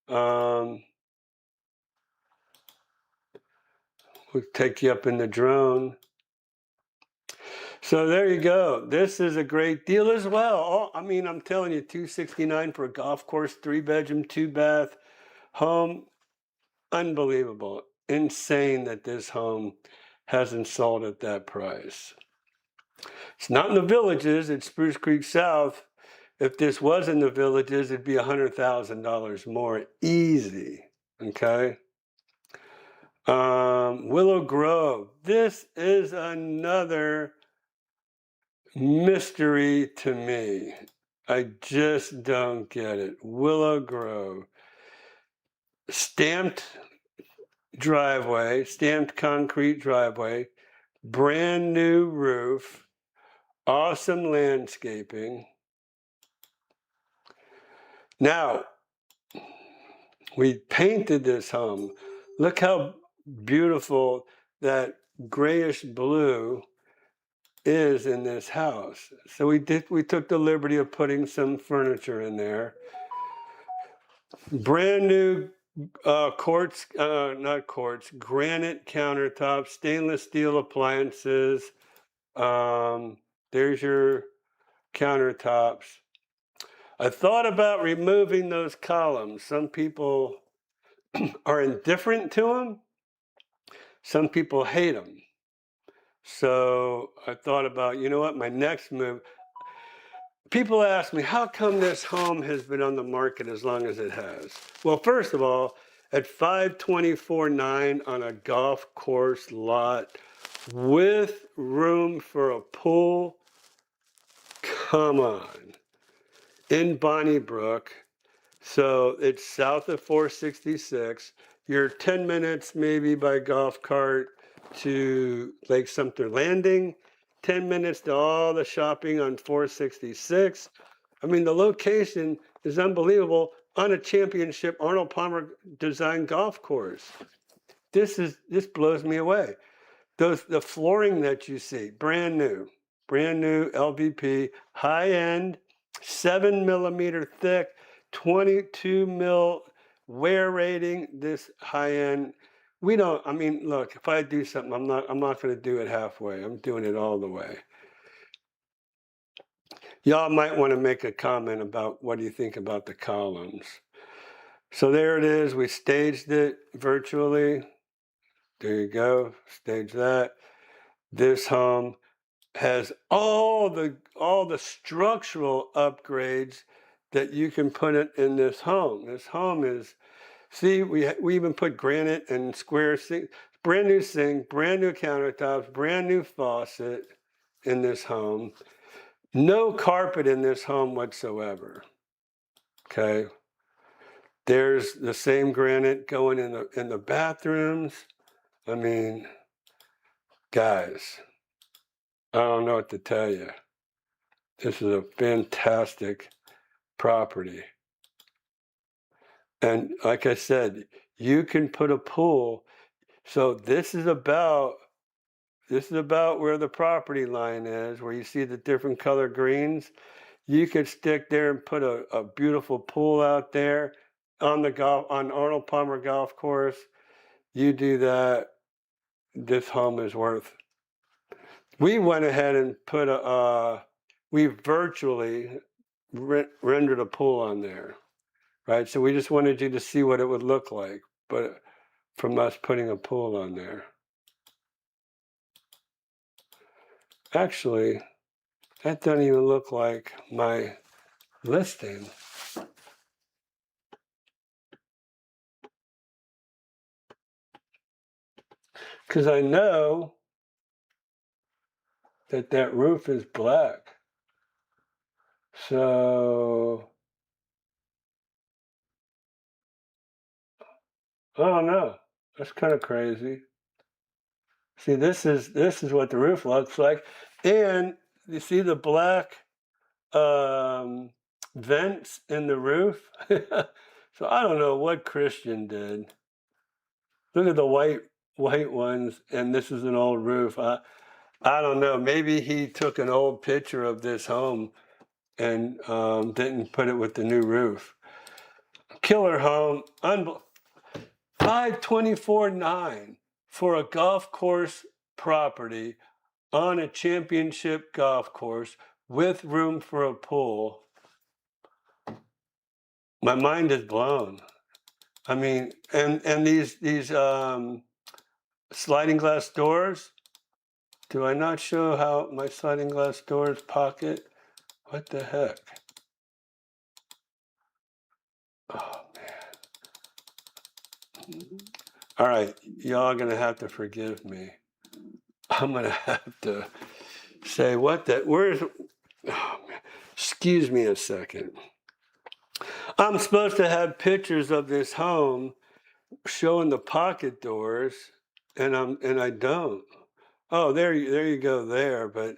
We'll take you up in the drone. So there you go. This is a great deal as well. I mean, I'm telling you, $269 for a golf course, 3-bedroom, 2-bath home. Unbelievable. Insane that this home hasn't sold at that price. It's not in the Villages, it's Spruce Creek South. If this was in the Villages, it'd be $100,000 more easy, okay? Willow Grove. This is another mystery to me. I just don't get it. Willow Grove. Stamped driveway, stamped concrete driveway, brand new roof, awesome landscaping. Now, we painted this home. Look how beautiful that grayish blue is in this house. So we took the liberty of putting some furniture in there. Brand new granite countertops, stainless steel appliances. There's your countertops. I thought about removing those columns. Some people are indifferent to them. Some people hate them. So I thought about, you know what, my next move. People ask me, how come this home has been on the market as long as it has? Well, first of all, at $524,900 on a golf course lot with room for a pool, come on. In Bonnybrook, so it's south of 466. You're 10 minutes maybe by golf cart to Lake Sumter Landing, 10 minutes to all the shopping on 466. I mean, the location is unbelievable on a championship Arnold Palmer designed golf course. This blows me away. The flooring that you see, brand new LVP, high end, 7mm thick, 22 mil wear rating. This high end. We don't. I mean, look. If I do something, I'm not going to do it halfway. I'm doing it all the way. Y'all might want to make a comment about what do you think about the columns. So there it is. We staged it virtually. There you go. Stage that. This home has all the structural upgrades that you can put it in this home. This home is, see, we even put granite and square sink, brand new sink, brand new countertops, brand new faucet in this home. No carpet in this home whatsoever. Okay. There's the same granite going in the bathrooms. I mean, guys, I don't know what to tell you. This is a fantastic property. And like I said, you can put a pool. So this is about where the property line is, where you see the different color greens. You could stick there and put a beautiful pool out there on Arnold Palmer Golf Course. You do that, this home is worth. We went ahead and put we virtually rendered a pool on there, right? So we just wanted you to see what it would look like, but from us putting a pool on there. Actually, that doesn't even look like my listing. Because I know that roof is black. So, I don't know. That's kind of crazy. See, this is what the roof looks like. And you see the black vents in the roof? So I don't know what Christian did. Look at the white ones, and this is an old roof. I don't know. Maybe he took an old picture of this home and didn't put it with the new roof. Killer home, $524,900 for a golf course property on a championship golf course with room for a pool. My mind is blown. I mean, and these sliding glass doors. Do I not show how my sliding glass doors pocket? What the heck? Oh man. All right, y'all are gonna have to forgive me. I'm gonna have to say where's, oh man, excuse me a second. I'm supposed to have pictures of this home showing the pocket doors, and I don't. Oh, there you go there, but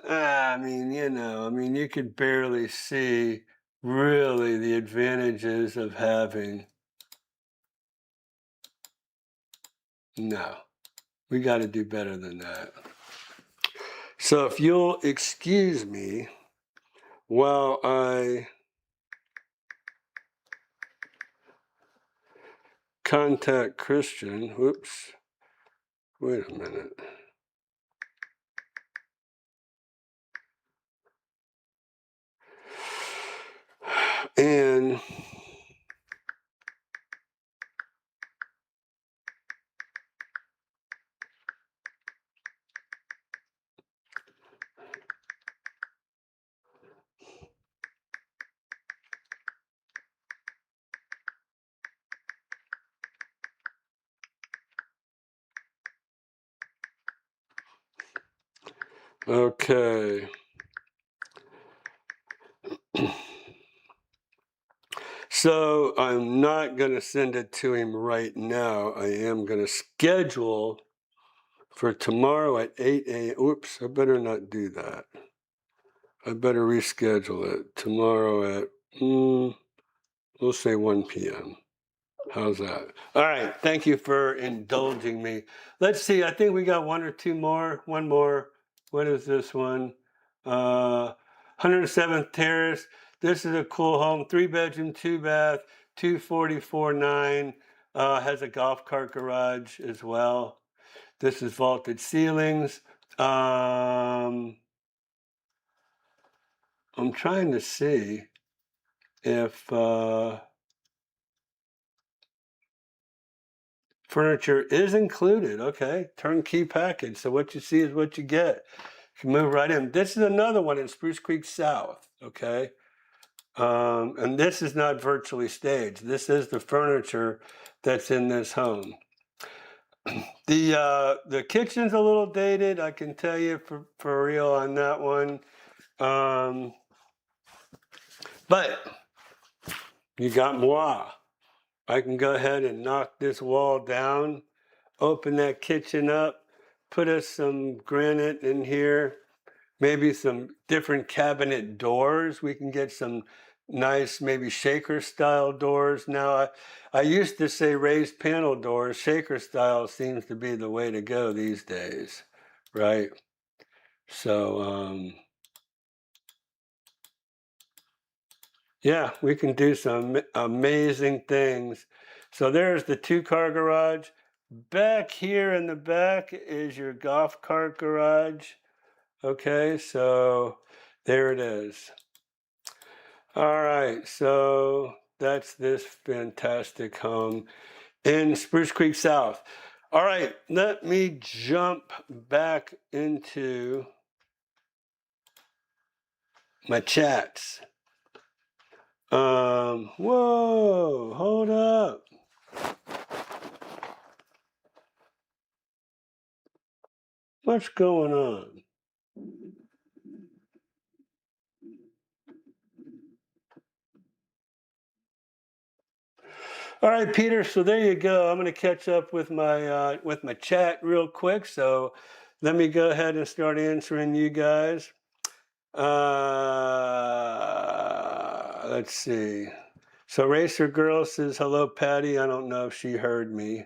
I mean, you could barely see really the advantages of having. No, we got to do better than that. So if you'll excuse me while I contact Christian. Whoops. Wait a minute. And okay. So I'm not going to send it to him right now. I am going to schedule for tomorrow at 8 a.m. Oops, I better not do that. I better reschedule it tomorrow at, we'll say 1 p.m. How's that? All right. Thank you for indulging me. Let's see. I think we got one or two more. One more. What is this one? 107th Terrace. This is a cool home. 3-bedroom, 2-bath, 244.9. Has a golf cart garage as well. This is vaulted ceilings. I'm trying to see if furniture is included. Okay, turnkey package. So what you see is what you get. You can move right in. This is another one in Spruce Creek South. Okay, and this is not virtually staged. This is the furniture that's in this home. The kitchen's a little dated. I can tell you for real on that one. But you got moi. I can go ahead and knock this wall down, open that kitchen up, put us some granite in here, maybe some different cabinet doors. We can get some nice, maybe shaker style doors. Now, I used to say raised panel doors. Shaker style seems to be the way to go these days, right? So, yeah, we can do some amazing things. So there's the 2-car garage. Back here in the back is your golf cart garage. Okay, so there it is. All right, so that's this fantastic home in Spruce Creek South. All right, let me jump back into my chats. Whoa, hold up. What's going on? All right, Peter. So there you go. I'm going to catch up with my chat real quick. So let me go ahead and start answering you guys. Let's see. So Racer Girl says hello, Patty. I don't know if she heard me.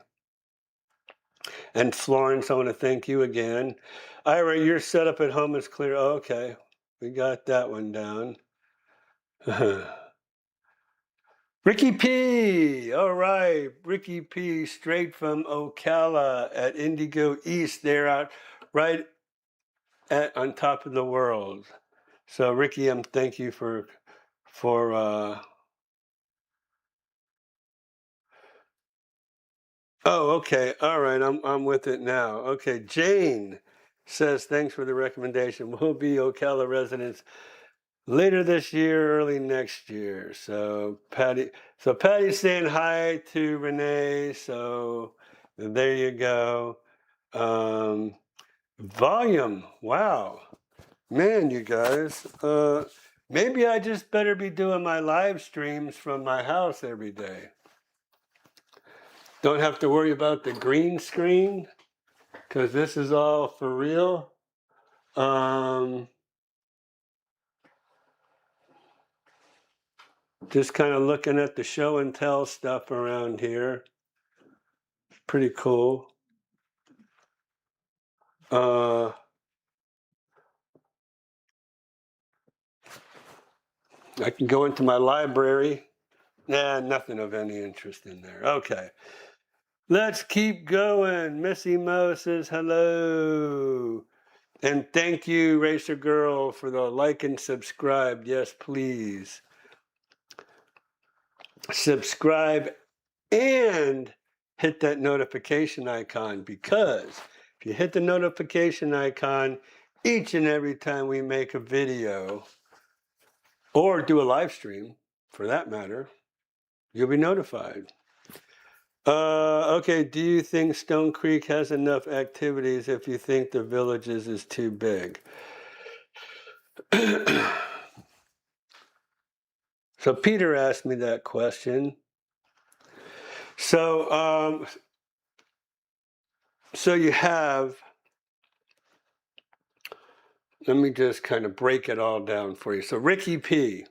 And Florence, I want to thank you again. Ira, your setup at home is clear. Oh, okay, we got that one down. Ricky P. All right, Ricky P. Straight from Ocala at Indigo East. They're out right on top of the world. So Ricky, thank you for. Oh, okay. All right. I'm with it now. Okay. Jane says thanks for the recommendation. We'll be Ocala residents later this year, early next year. So Patty's saying hi to Renee. So there you go. Volume. Wow. Man, you guys. Maybe I just better be doing my live streams from my house every day. Don't have to worry about the green screen because this is all for real. Just kind of looking at the show and tell stuff around here. Pretty cool. I can go into my library. Nah, nothing of any interest in there. Okay. Let's keep going. Missy Mo says hello. And thank you, Racer Girl, for the like and subscribe. Yes, please. Subscribe and hit that notification icon, because if you hit the notification icon each and every time we make a video or do a live stream, for that matter, you'll be notified. Okay, do you think Stone Creek has enough activities if you think the Villages is too big? So Peter asked me that question. So you have let me just kind of break it all down for you. So Ricky P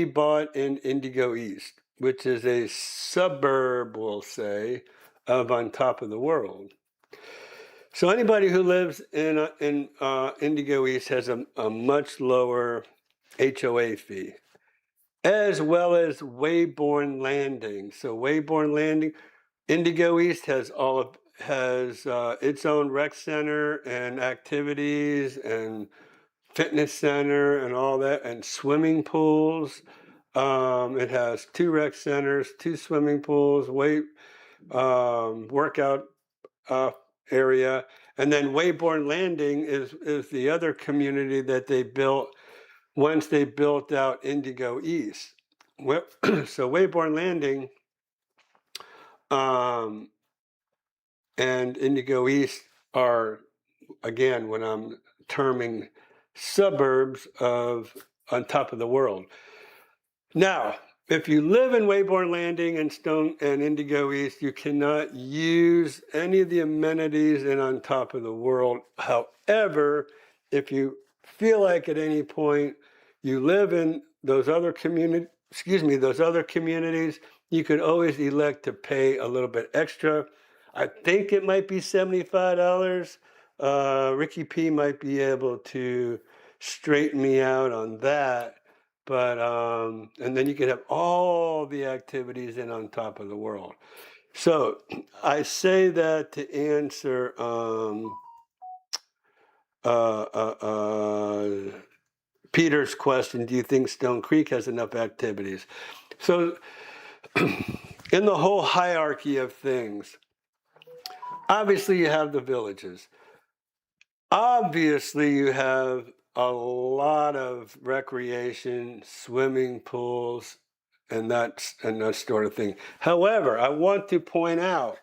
bought in Indigo East, which is a suburb, we'll say, of On Top of the World. So anybody who lives in Indigo East has a much lower HOA fee, as well as Wayborn Landing. So Wayborn Landing, Indigo East has its own rec center and activities and fitness center and all that, and swimming pools. It has 2 rec centers, 2 swimming pools, workout area, and then Wayborn Landing is the other community that they built once they built out Indigo East. So Wayborn Landing and Indigo East are, again, when I'm terming suburbs of On Top of the World. Now, if you live in Wayborn Landing and Indigo East, you cannot use any of the amenities in On Top of the World. However, if you feel like at any point you live in those other communities, you could always elect to pay a little bit extra. I think it might be $75. Ricky P might be able to straighten me out on that. But, and then you could have all the activities in On Top of the World. So I say that to answer Peter's question, do you think Stone Creek has enough activities? So in the whole hierarchy of things, obviously you have the villages. Obviously you have a lot of recreation, swimming pools, and that sort of thing. However, I want to point out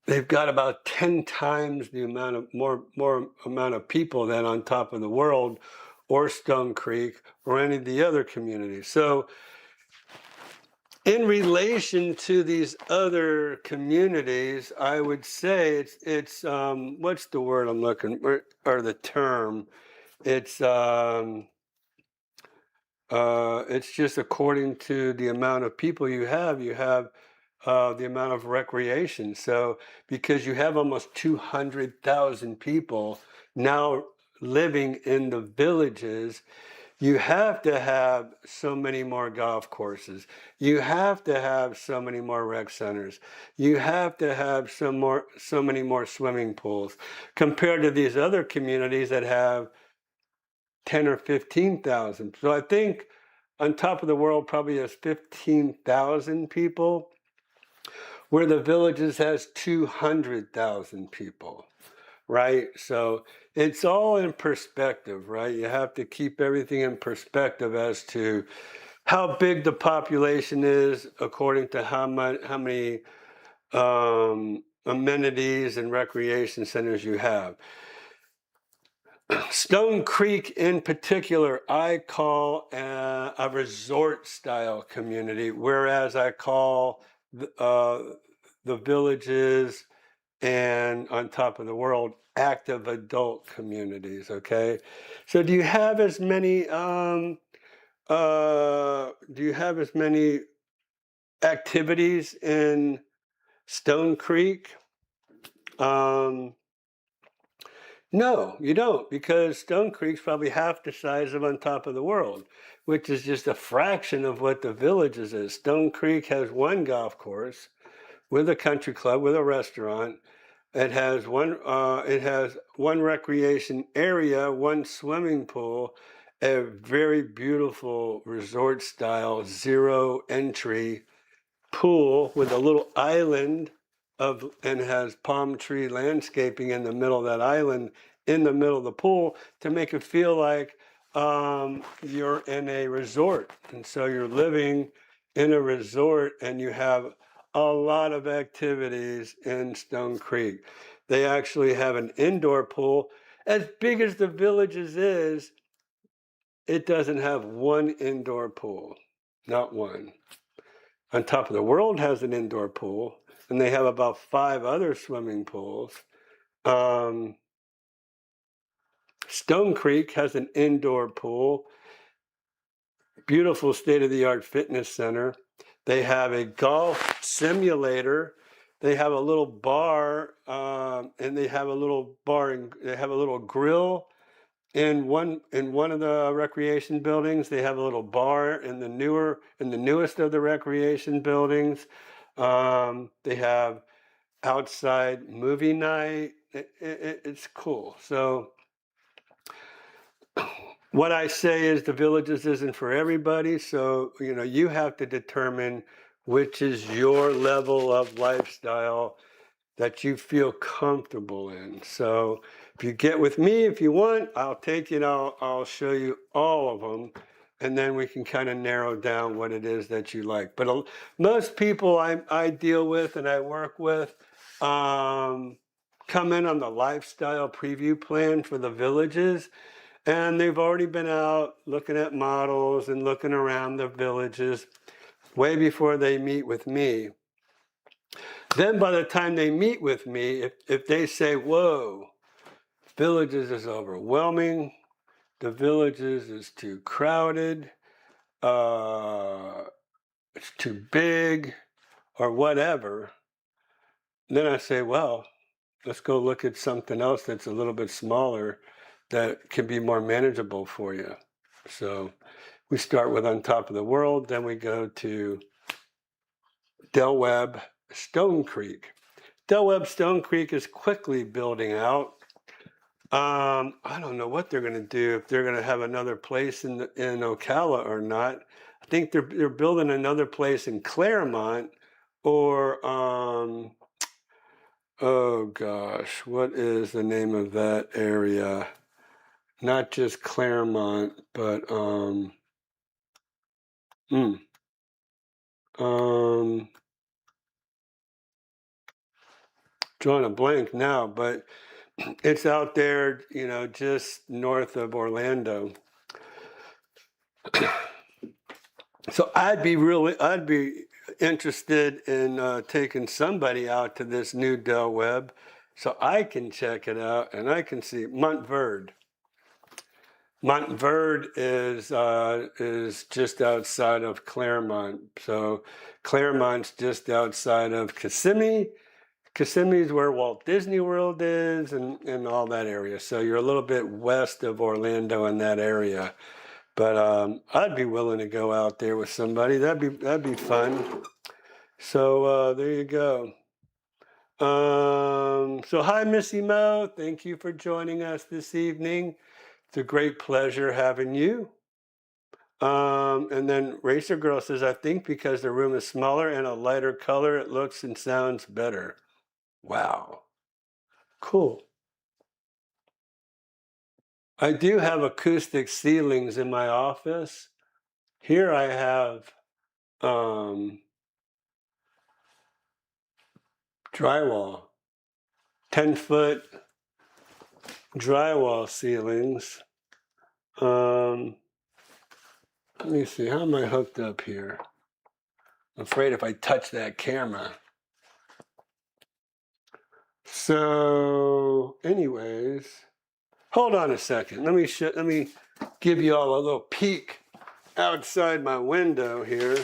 they've got about 10 times the amount of more amount of people than On Top of the World or Stone Creek or any of the other communities. So in relation to these other communities, I would say it's what's the word I'm looking for, or the term? It's just according to the amount of people you have the amount of recreation. So because you have almost 200,000 people now living in the villages, you have to have so many more golf courses. You have to have so many more rec centers. You have to have so many more swimming pools compared to these other communities that have 10 or 15,000. So I think On Top of the World probably has 15,000 people, where the villages has 200,000 people. Right? So it's all in perspective, right? You have to keep everything in perspective as to how big the population is according to how many amenities and recreation centers you have. Stone Creek in particular, I call a resort style community, whereas I call the villages and On Top of the World active adult communities. Okay, so do you have as many activities in Stone Creek? No, you don't, because Stone Creek's probably half the size of On Top of the World, which is just a fraction of what the Villages is. Stone Creek has 1 golf course with a country club, with a restaurant. It has one recreation area, 1 swimming pool, a very beautiful resort style 0 entry pool with a little island and has palm tree landscaping in the middle of that island, in the middle of the pool, to make it feel like you're in a resort. And so you're living in a resort and you have a lot of activities in Stone Creek. They actually have an indoor pool. As big as the Villages is, it doesn't have 1 indoor pool, not 1. On Top of the World has an indoor pool, and they have about 5 other swimming pools. Stone Creek has an indoor pool, beautiful state-of-the-art fitness center. They have a golf simulator. They have a little bar, and they have a little bar, and they have a little grill in one of the recreation buildings. They have a little bar in the newest of the recreation buildings. They have outside movie night. It's cool. So what I say is the Villages isn't for everybody. So, you have to determine which is your level of lifestyle that you feel comfortable in. So if you get with me, if you want, I'll take you and I'll show you all of them. And then we can kind of narrow down what it is that you like. But most people I deal with and I work with come in on the lifestyle preview plan for the Villages. And they've already been out looking at models and looking around the Villages way before they meet with me. Then by the time they meet with me, if they say, whoa, Villages is overwhelming, the Villages is too crowded, it's too big, or whatever, then I say, well, let's go look at something else that's a little bit smaller that can be more manageable for you. So we start with On Top of the World, then we go to Del Webb, Stone Creek. Del Webb Stone Creek is quickly building out. I don't know what they're going to do, if they're going to have another place in Ocala or not. I think they're building another place in Claremont, or oh gosh, what is the name of that area? Not just Claremont, but drawing a blank now, but it's out there, just north of Orlando. So I'd be interested in taking somebody out to this new Del Webb so I can check it out and I can see Montverde. Montverde is just outside of Claremont. So Claremont's just outside of Kissimmee. Kissimmee is where Walt Disney World is and all that area. So you're a little bit west of Orlando in that area. But I'd be willing to go out there with somebody. That'd be fun. So there you go. So hi, Missy Mo. Thank you for joining us this evening. It's a great pleasure having you. And then Racer Girl says, I think because the room is smaller and a lighter color, it looks and sounds better. Wow. Cool. I do have acoustic ceilings in my office. Here I have drywall, 10-foot drywall ceilings. Let me see, how am I hooked up here? I'm afraid if I touch that camera. So, anyways, hold on a second. Let me give you all a little peek outside my window here.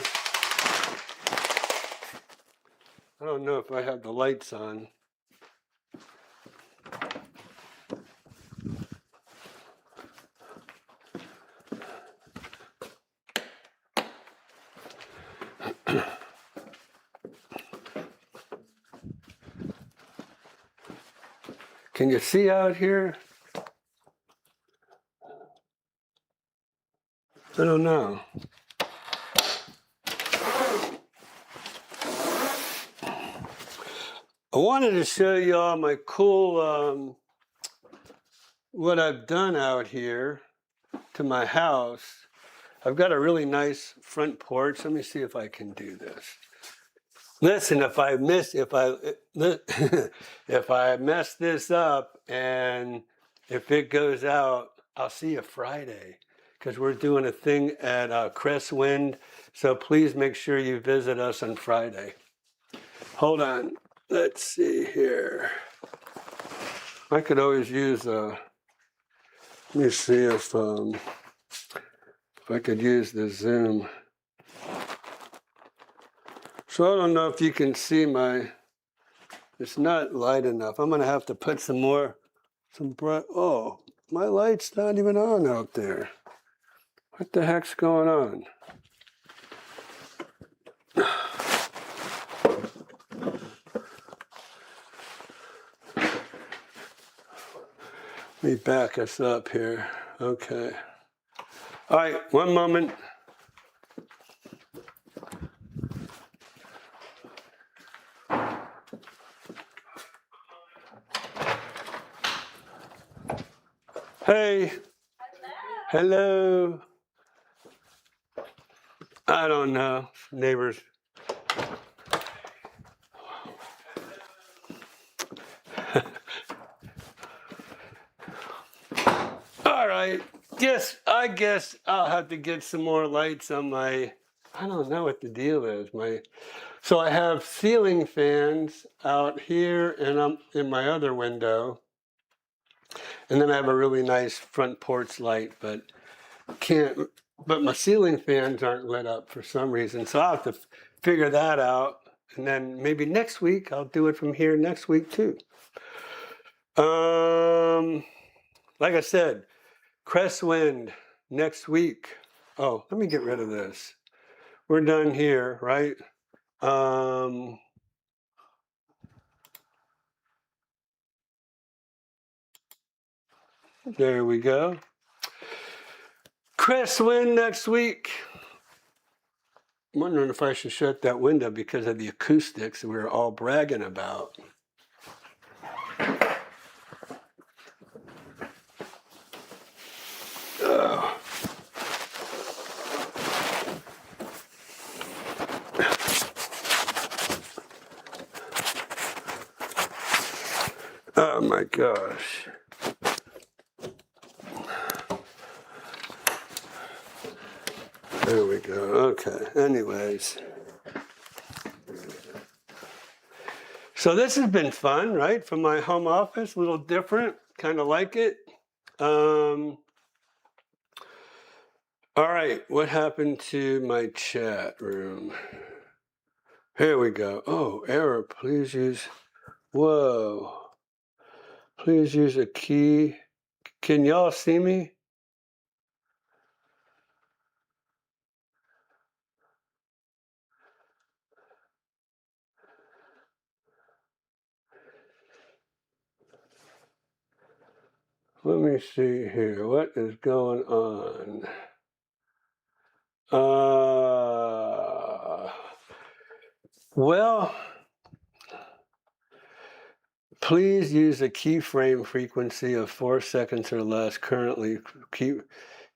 I don't know if I have the lights on. Can you see out here? I don't know. I wanted to show you all my cool, what I've done out here to my house. I've got a really nice front porch. Let me see if I can do this. Listen, if I mess this up and if it goes out, I'll see you Friday, because we're doing a thing at Crestwind. So please make sure you visit us on Friday. Hold on. Let's see here. I could always use, let me see if I could use the zoom. So I don't know if you can see it's not light enough. I'm gonna have to put some bright, oh, my light's not even on out there. What the heck's going on? Let me back us up here. Okay. All right, one moment. Hey. Hello. I don't know. Neighbors. All right. I guess I'll have to get some more lights on I don't know what the deal is. So I have ceiling fans out here and I'm in my other window. And then I have a really nice front porch light, but my ceiling fans aren't lit up for some reason. So I'll have to figure that out. And then maybe next week, I'll do it from here next week too. Like I said, Crestwind next week. Oh, let me get rid of this. We're done here, right? There we go. Crestwind next week. I'm wondering if I should shut that window because of the acoustics that we were all bragging about. Oh my gosh. There we go. Okay. Anyways. So this has been fun, right? From my home office, a little different. Kind of like it. All right. What happened to my chat room? Here we go. Oh, error. Please use. Whoa. Please use a key. Can y'all see me? Let me see here. What is going on? Well, please use a keyframe frequency of 4 seconds or less. Currently,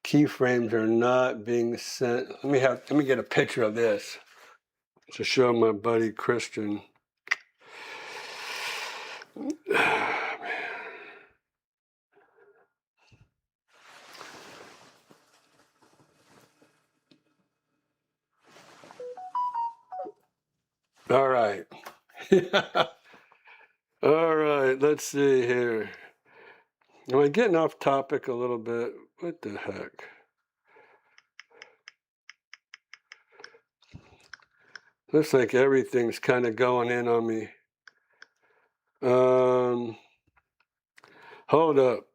keyframes are not being sent. Let me get a picture of this to show my buddy Christian. All right. All right, let's see here. Am I getting off topic a little bit? What the heck? Looks like everything's kind of going in on me. Hold up.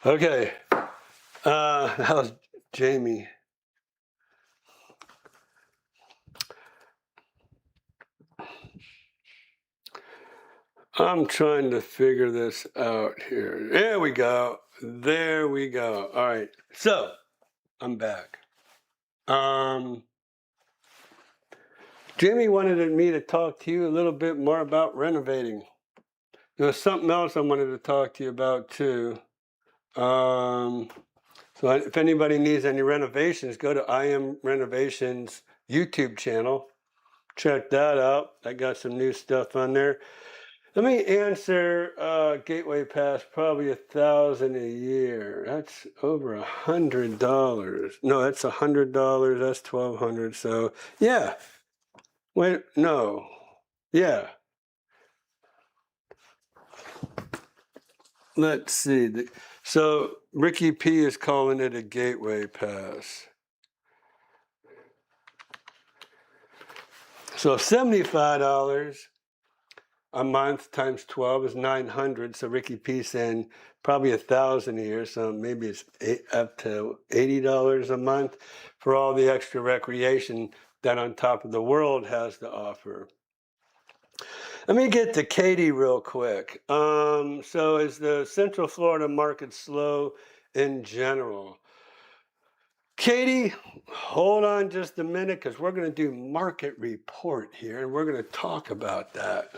Okay. That was Jamie. I'm trying to figure this out here. There we go. There we go. All right. So I'm back. Jamie wanted me to talk to you a little bit more about renovating. There was something else I wanted to talk to you about too. So if anybody needs any renovations, go to IM Renovations YouTube channel. Check that out. I got some new stuff on there. Let me answer Gateway Pass, probably $1,000 a year. That's over $100. No, that's $100. That's $1,200. So yeah. Wait, no. Yeah. Let's see. So Ricky P is calling it a Gateway Pass. So $75 a month times 12 is 900. So Ricky P saying probably $1,000 a year. So maybe it's up to $80 a month for all the extra recreation that On Top of the World has to offer. Let me get to Katie real quick. So is the Central Florida market slow in general? Katie, hold on just a minute because we're going to do market report here and we're going to talk about that.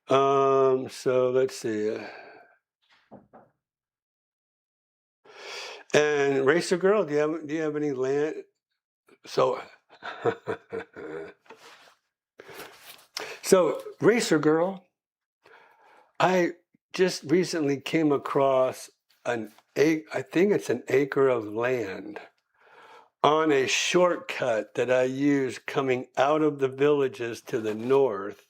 So let's see. And Racer Girl, do you have any land? So, so Racer Girl, I just recently came across I think it's an acre of land on a shortcut that I use coming out of the villages to the north.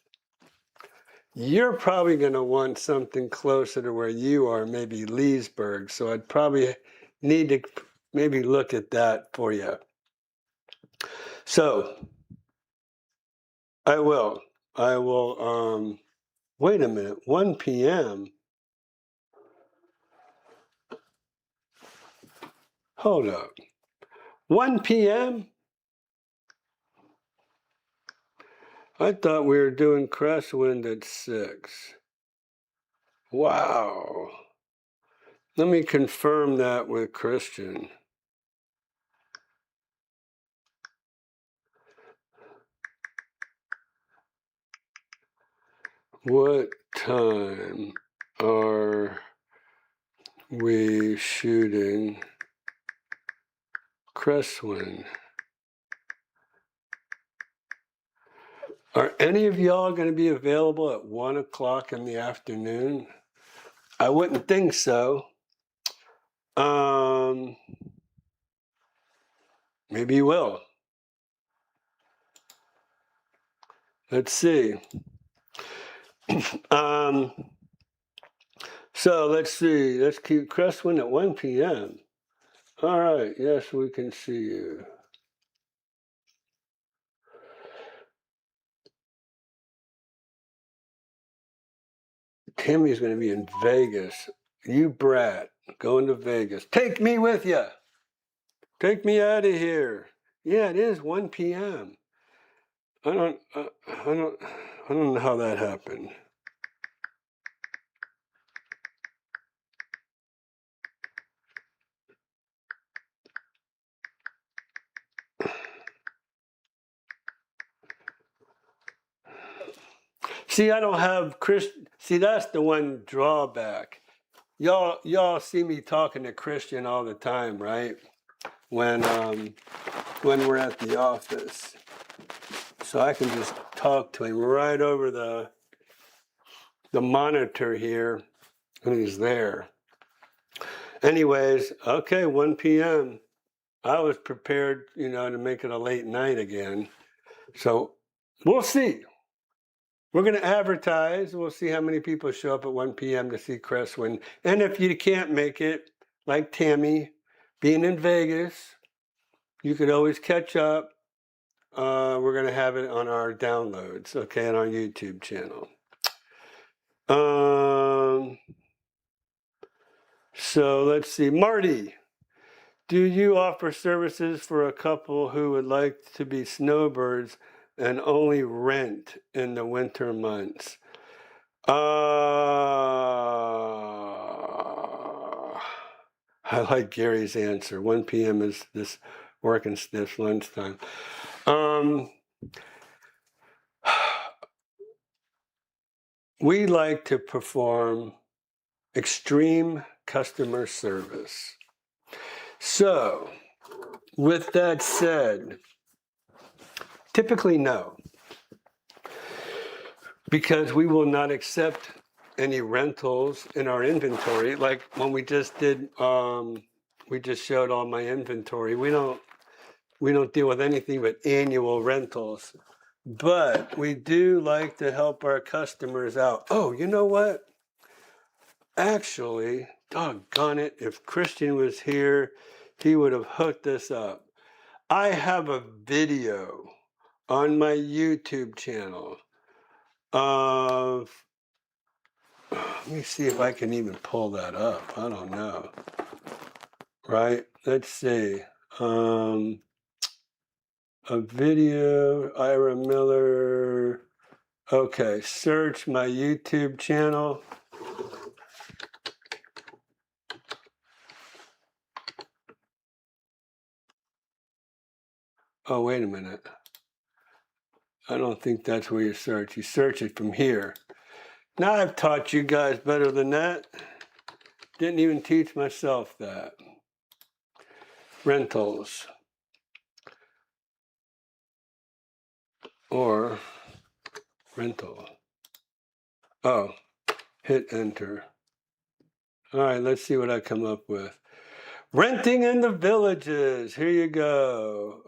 You're probably going to want something closer to where you are, maybe Leesburg. So I'd probably need to maybe look at that for you. So I will. Wait a minute, 1 p.m. Hold up. 1 p.m.? I thought we were doing Crestwind at 6. Wow. Let me confirm that with Christian. What time are we shooting Crestwind? Are any of y'all going to be available at 1 o'clock in the afternoon? I wouldn't think so. Maybe you will. Let's see. So let's see. Let's keep Crestwind at 1 p.m. All right. Yes, we can see you. Tammy's going to be in Vegas. You brat, going to Vegas. Take me with you. Take me out of here. Yeah, it is 1 p.m. I don't know how that happened. See, I don't have Christian. See, that's the one drawback. Y'all see me talking to Christian all the time, right? When we're at the office. So I can just talk to him right over the monitor here, and he's there. Anyways, okay, 1 p.m. I was prepared, to make it a late night again. So we'll see. We're going to advertise. We'll see how many people show up at 1 p.m. to see Crestwind. And if you can't make it, like Tammy, being in Vegas, you could always catch up. We're going to have it on our downloads, okay, on our YouTube channel. So let's see. Marty, do you offer services for a couple who would like to be snowbirds and only rent in the winter months? I like Gary's answer. 1 p.m. is this working stiff lunchtime. We like to perform extreme customer service. So, with that said, typically no. because we will not accept any rentals in our inventory. Like when we just did, we just showed all my inventory. We don't deal with anything but annual rentals. But we do like to help our customers out. Oh, you know what? Actually, doggone it, if Christian was here, he would have hooked us up. I have a video on my YouTube channel of, let me see if I can even pull that up. I don't know. Right? Let's see. A video, Ira Miller. Okay, search my YouTube channel. Oh, wait a minute. I don't think that's where you search. You search it from here. Now I've taught you guys better than that. Didn't even teach myself that. Rentals. Or rental. Oh, hit enter. All right, let's see what I come up with. Renting in the villages. Here you go.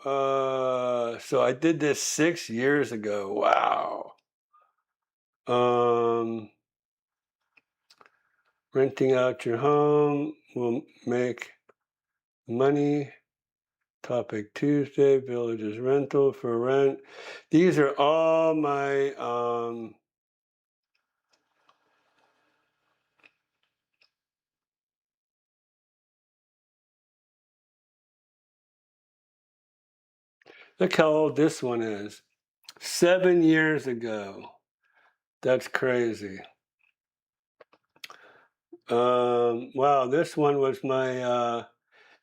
So I did this 6 years ago. Wow. Renting out your home will make money. Topic Tuesday, villages rental for rent. These are all my look how old this one is. 7 years ago. That's crazy. Wow, this one was my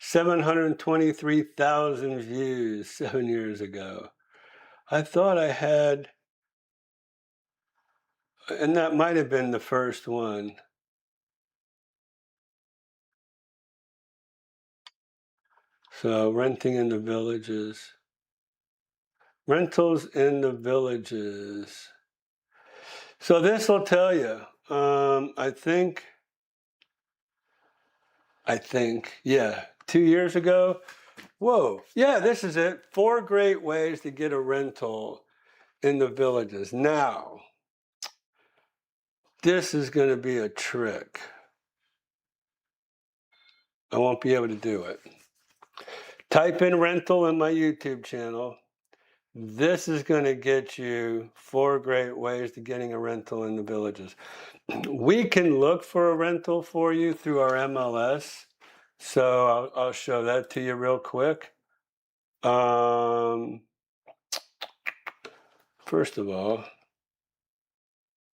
723,000 views 7 years ago. I thought I had, and that might have been the first one. So renting in the villages. Rentals in the villages. So this will tell you, I think, yeah, 2 years ago. Whoa, yeah, this is it. 4 great ways to get a rental in the villages. Now, this is going to be a trick. I won't be able to do it. Type in rental in my YouTube channel. This is going to get you 4 great ways to getting a rental in the villages. We can look for a rental for you through our MLS. So I'll show that to you real quick. First of all,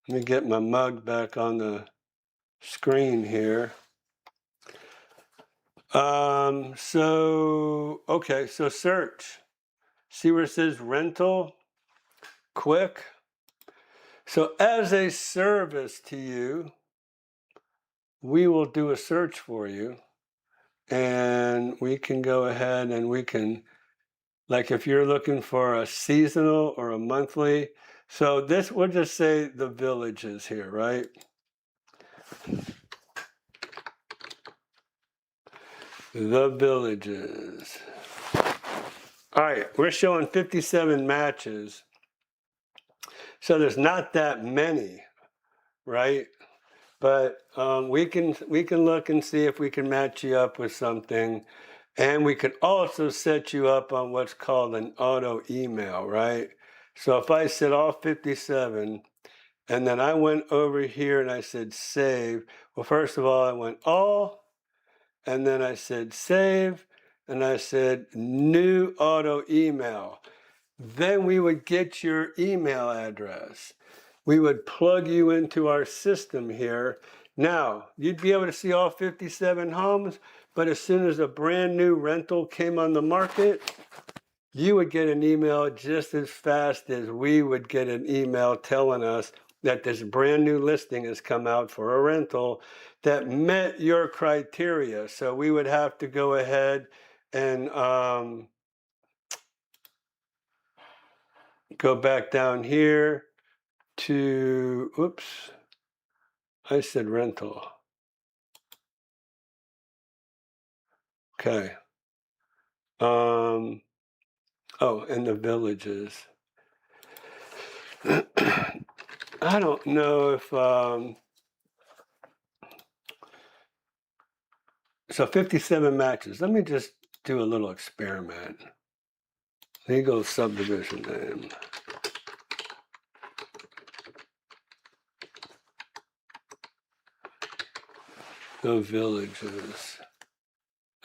let me get my mug back on the screen here. Okay, so search. See where it says rental? Quick. So as a service to you, we will do a search for you. And we can go ahead and we can, like if you're looking for a seasonal or a monthly, so this, we'll just say the villages here, right? The villages. All right, we're showing 57 matches. So there's not that many, right? But we can look and see if we can match you up with something. And we could also set you up on what's called an auto email, right? So if I said all 57, and then I went over here and I said save. Well, first of all, I went all, and then I said save, and I said new auto email. Then we would get your email address. We would plug you into our system here. Now, you'd be able to see all 57 homes, but as soon as a brand new rental came on the market, you would get an email just as fast as we would get an email telling us that this brand new listing has come out for a rental that met your criteria. So we would have to go ahead and go back down here to, oops, I said rental. Okay. Oh, and the villages. I don't know if, so 57 matches. Let me just do a little experiment. Legal subdivision name. The villages.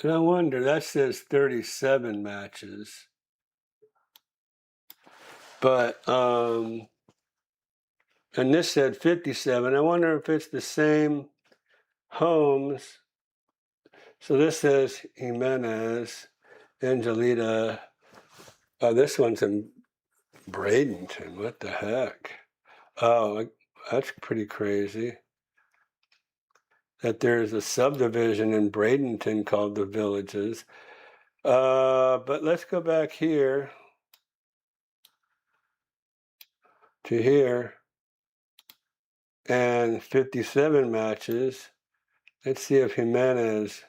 And I wonder, that says 37 matches. But, and this said 57. I wonder if it's the same homes. So this says Jimenez, Angelita. Oh, this one's in Bradenton. What the heck? Oh, that's pretty crazy. That there's a subdivision in Bradenton called the Villages. But let's go back here to here. And 57 matches. Let's see if Jimenez.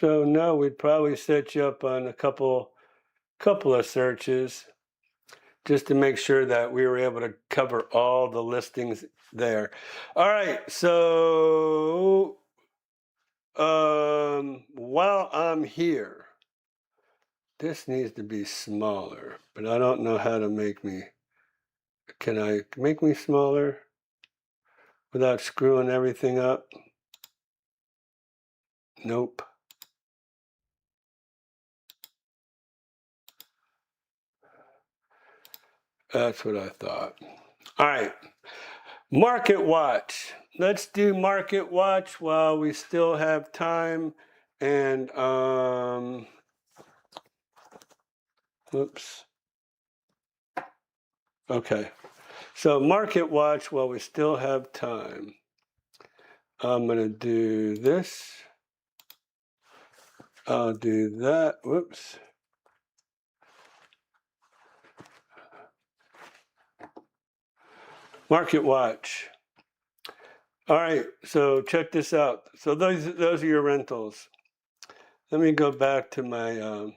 So no, we'd probably set you up on a couple of searches just to make sure that we were able to cover all the listings there. All right, so while I'm here, this needs to be smaller, but I don't know how to make me. Can I make me smaller without screwing everything up? Nope. That's what I thought. All right. Market watch. Let's do market watch while we still have time. And oops. Okay. So market watch while we still have time. I'm going to do this. I'll do that. Whoops. Market watch. All right, so check this out. So those are your rentals. Let me go back to my.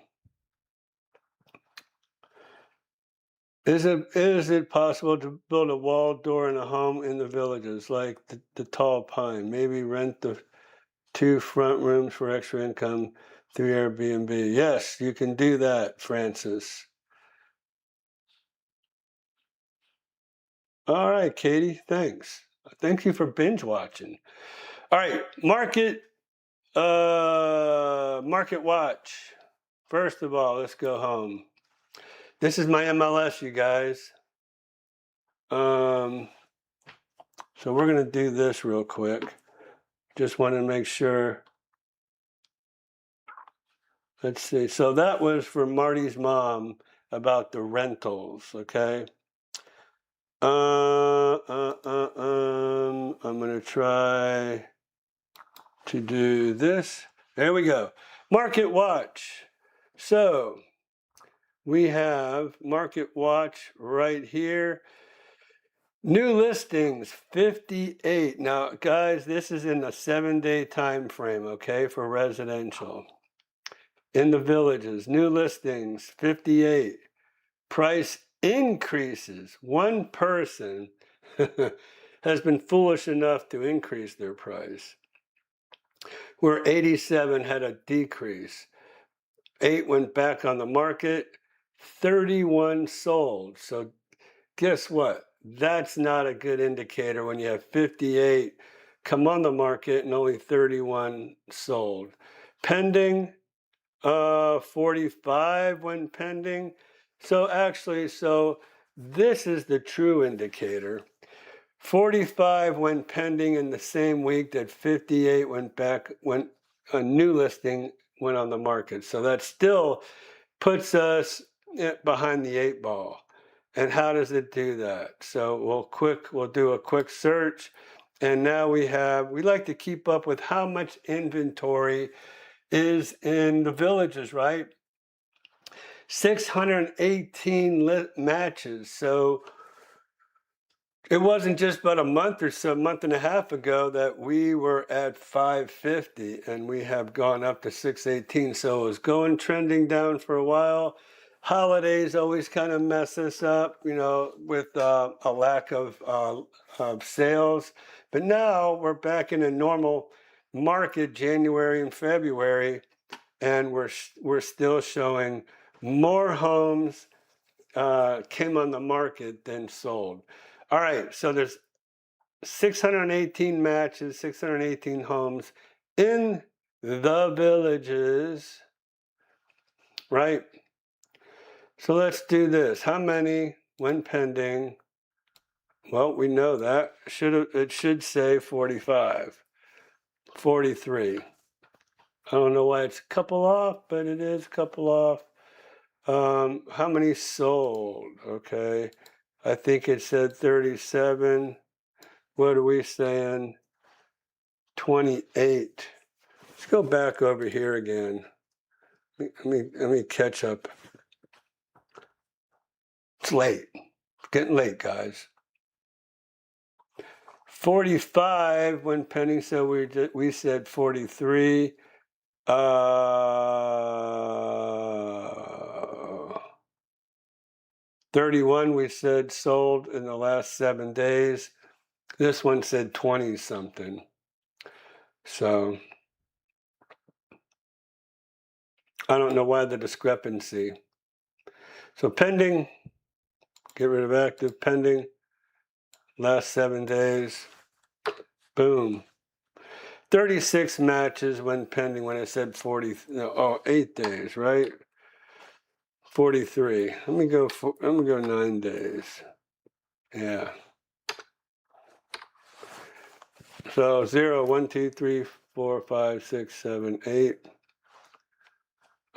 Is it possible to build a walled door in a home in the villages, like the tall pine? Maybe rent the 2 front rooms for extra income through Airbnb. Yes, you can do that, Francis. All right, Katie, thanks. Thank you for binge watching. All right, market watch. First of all, let's go home. This is my MLS, you guys. So we're going to do this real quick. Just want to make sure. Let's see. So that was for Marty's mom about the rentals, okay? I'm going to try to do this. There we go. Market watch. So we have market watch right here. New listings, 58. Now, guys, this is in a 7-day time frame, okay, for residential. In the villages, new listings, 58. Price increases. One person has been foolish enough to increase their price. Where 87 had a decrease. 8 went back on the market. 31 sold. So guess what? That's not a good indicator when you have 58 come on the market and only 31 sold. Pending, 45 when pending. So actually, this is the true indicator. 45 when pending in the same week that 58 went back when a new listing went on the market. So that still puts us behind the 8 ball. And how does it do that? So we'll do a quick search. And now we like to keep up with how much inventory is in the villages, right? 618 matches. So it wasn't just about a month and a half ago that we were at 550, and we have gone up to 618. So it was trending down for a while. Holidays always kind of mess us up, with a lack of sales. But now we're back in a normal market, January and February, and we're still showing more homes came on the market than sold. All right, so there's 618 matches, 618 homes in the villages, right? So let's do this. How many when pending? Well, we know that. It should say 45, 43. I don't know why it's a couple off, but it is a couple off. How many sold? Okay. I think it said 37. What are we saying? 28. Let's go back over here again. Let me catch up. It's late. It's getting late, guys. 45 when pending, so we said 43. 31 we said sold in the last 7 days. This one said 20 something. So I don't know why the discrepancy. So pending, get rid of active, pending, last 7 days, boom. 36 matches when pending, when I said 40, 8 days, right? 43. Let me go 9 days. Yeah. So 0, 1, 2, 3, 4, 5, 6, 7, 8.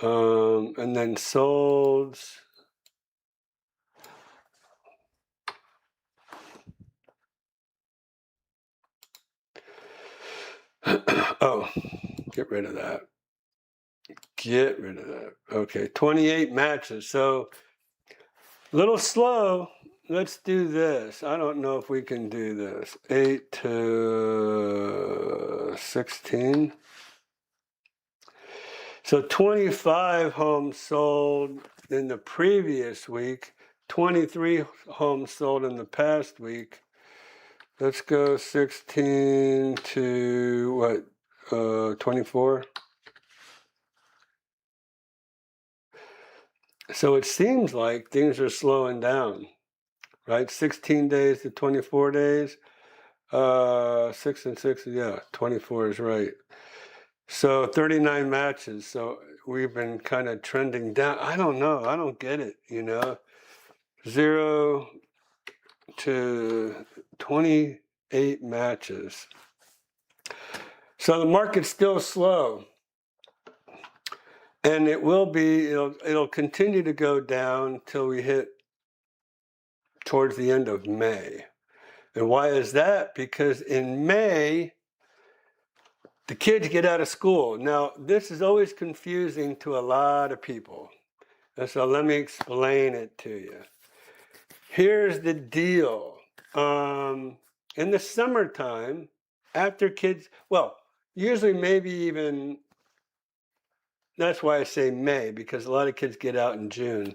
And then solds. Oh, get rid of that. Get rid of that. Okay, 28 matches. So a little slow. Let's do this. I don't know if we can do this. 8 to 16. So 25 homes sold in the previous week. 23 homes sold in the past week. Let's go 16 to what? 24. So it seems like things are slowing down, right? 16 days to 24 days. 6 and 6, yeah, 24 is right. So 39 matches. So we've been kind of trending down. I don't know. I don't get it, 0 to 28 matches. So the market's still slow. And it'll continue to go down till we hit towards the end of May. And why is that? Because in May, the kids get out of school. Now, this is always confusing to a lot of people. And so let me explain it to you. Here's the deal. In the summertime, after kids, usually maybe even, that's why I say May, because a lot of kids get out in June.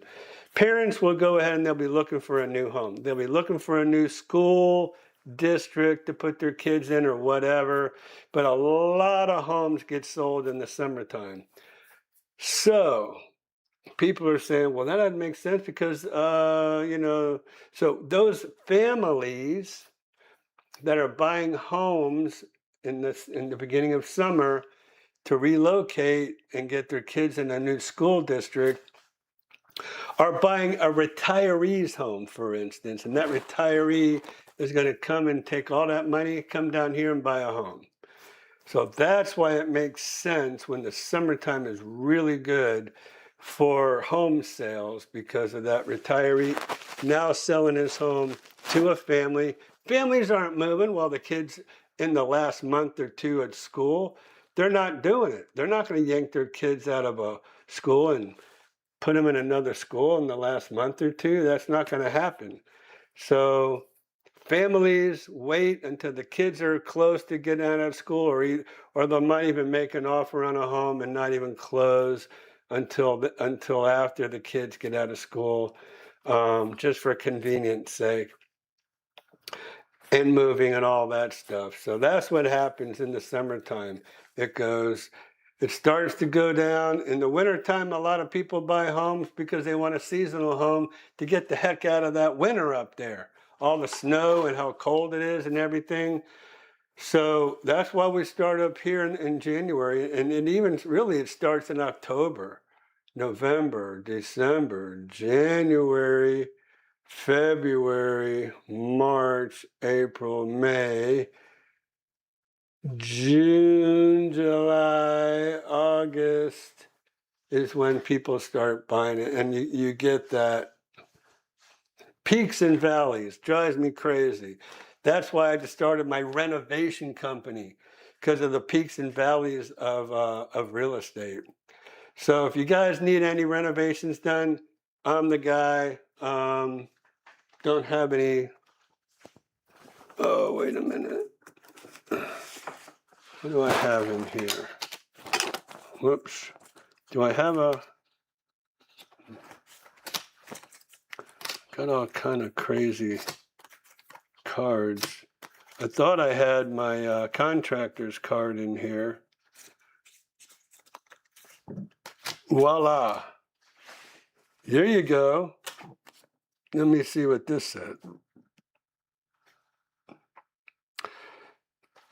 Parents will go ahead and they'll be looking for a new home. They'll be looking for a new school district to put their kids in or whatever. But a lot of homes get sold in the summertime. So people are saying, well, that doesn't make sense because, so those families that are buying homes in the beginning of summer to relocate and get their kids in a new school district are buying a retiree's home, for instance, and that retiree is going to come and take all that money, come down here and buy a home. So that's why it makes sense when the summertime is really good for home sales, because of that retiree now selling his home to a family. Families aren't moving while the kids in the last month or two at school. They're not doing it. They're not going to yank their kids out of a school and put them in another school in the last month or two. That's not going to happen. So families wait until the kids are close to getting out of school, or they might even make an offer on a home and not even close until after the kids get out of school, just for convenience sake, and moving and all that stuff. So that's what happens in the summertime. It starts to go down. In the wintertime, a lot of people buy homes because they want a seasonal home to get the heck out of that winter up there. All the snow and how cold it is and everything. So that's why we start up here in January. And it starts in October, November, December, January, February, March, April, May, June, July, August is when people start buying it. And you get that peaks and valleys. Drives me crazy. That's why I just started my renovation company, because of the peaks and valleys of real estate. So if you guys need any renovations done, I'm the guy. Don't have any. Oh, wait a minute. What do I have in here? Whoops. Do I have got all kind of crazy cards. I thought I had my contractor's card in here. Voila. There you go. Let me see what this said.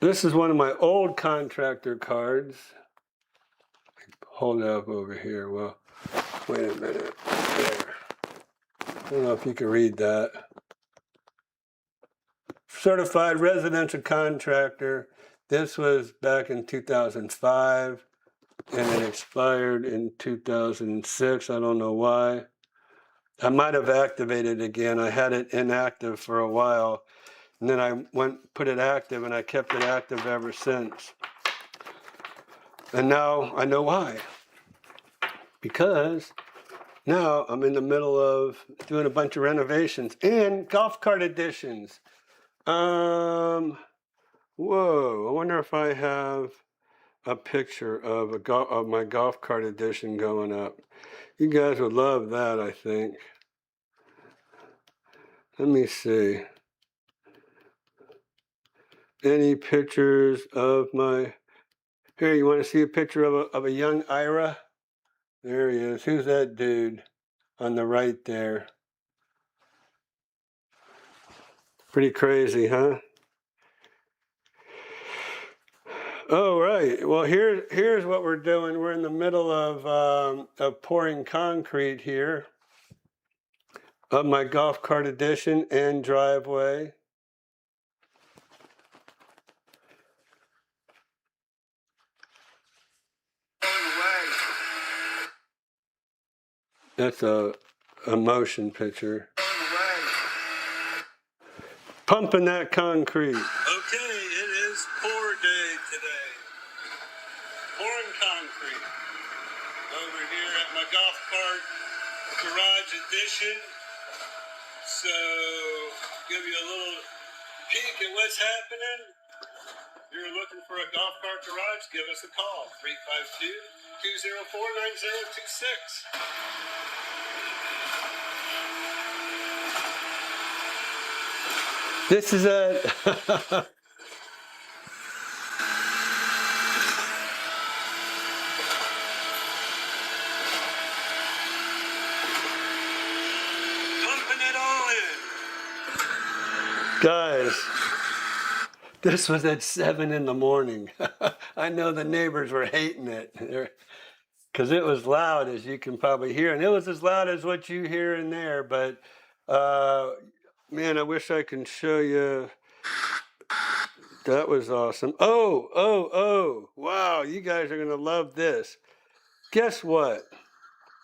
This is one of my old contractor cards. Hold it up over here. Well, wait a minute. There. I don't know if you can read that. Certified residential contractor. This was back in 2005, and it expired in 2006. I don't know why. I might have activated it again. I had it inactive for a while, and then I put it active, and I kept it active ever since. And now I know why. Because now I'm in the middle of doing a bunch of renovations and golf cart additions. Whoa, I wonder if I have a picture of my golf cart edition going up. You guys would love that, I think. Let me see. Any pictures of my... Here, you want to see a picture of a young Ira? There he is. Who's that dude on the right there? Pretty crazy, huh? Oh, right. Well, here's what we're doing. We're in the middle of pouring concrete here of my golf cart addition and driveway. That's a motion picture. Pumping that concrete. Okay, it is pour day today. Pouring concrete over here at my golf cart garage addition. So, give you a little peek at what's happening. If you're looking for a golf cart garage, give us a call, 352-204-9026. This is it. Pumping it all in. Guys, this was at 7 in the morning. I know the neighbors were hating it because it was loud, as you can probably hear. And it was as loud as what you hear in there. But, man, I wish I could show you. That was awesome. Oh, wow, you guys are going to love this. Guess what?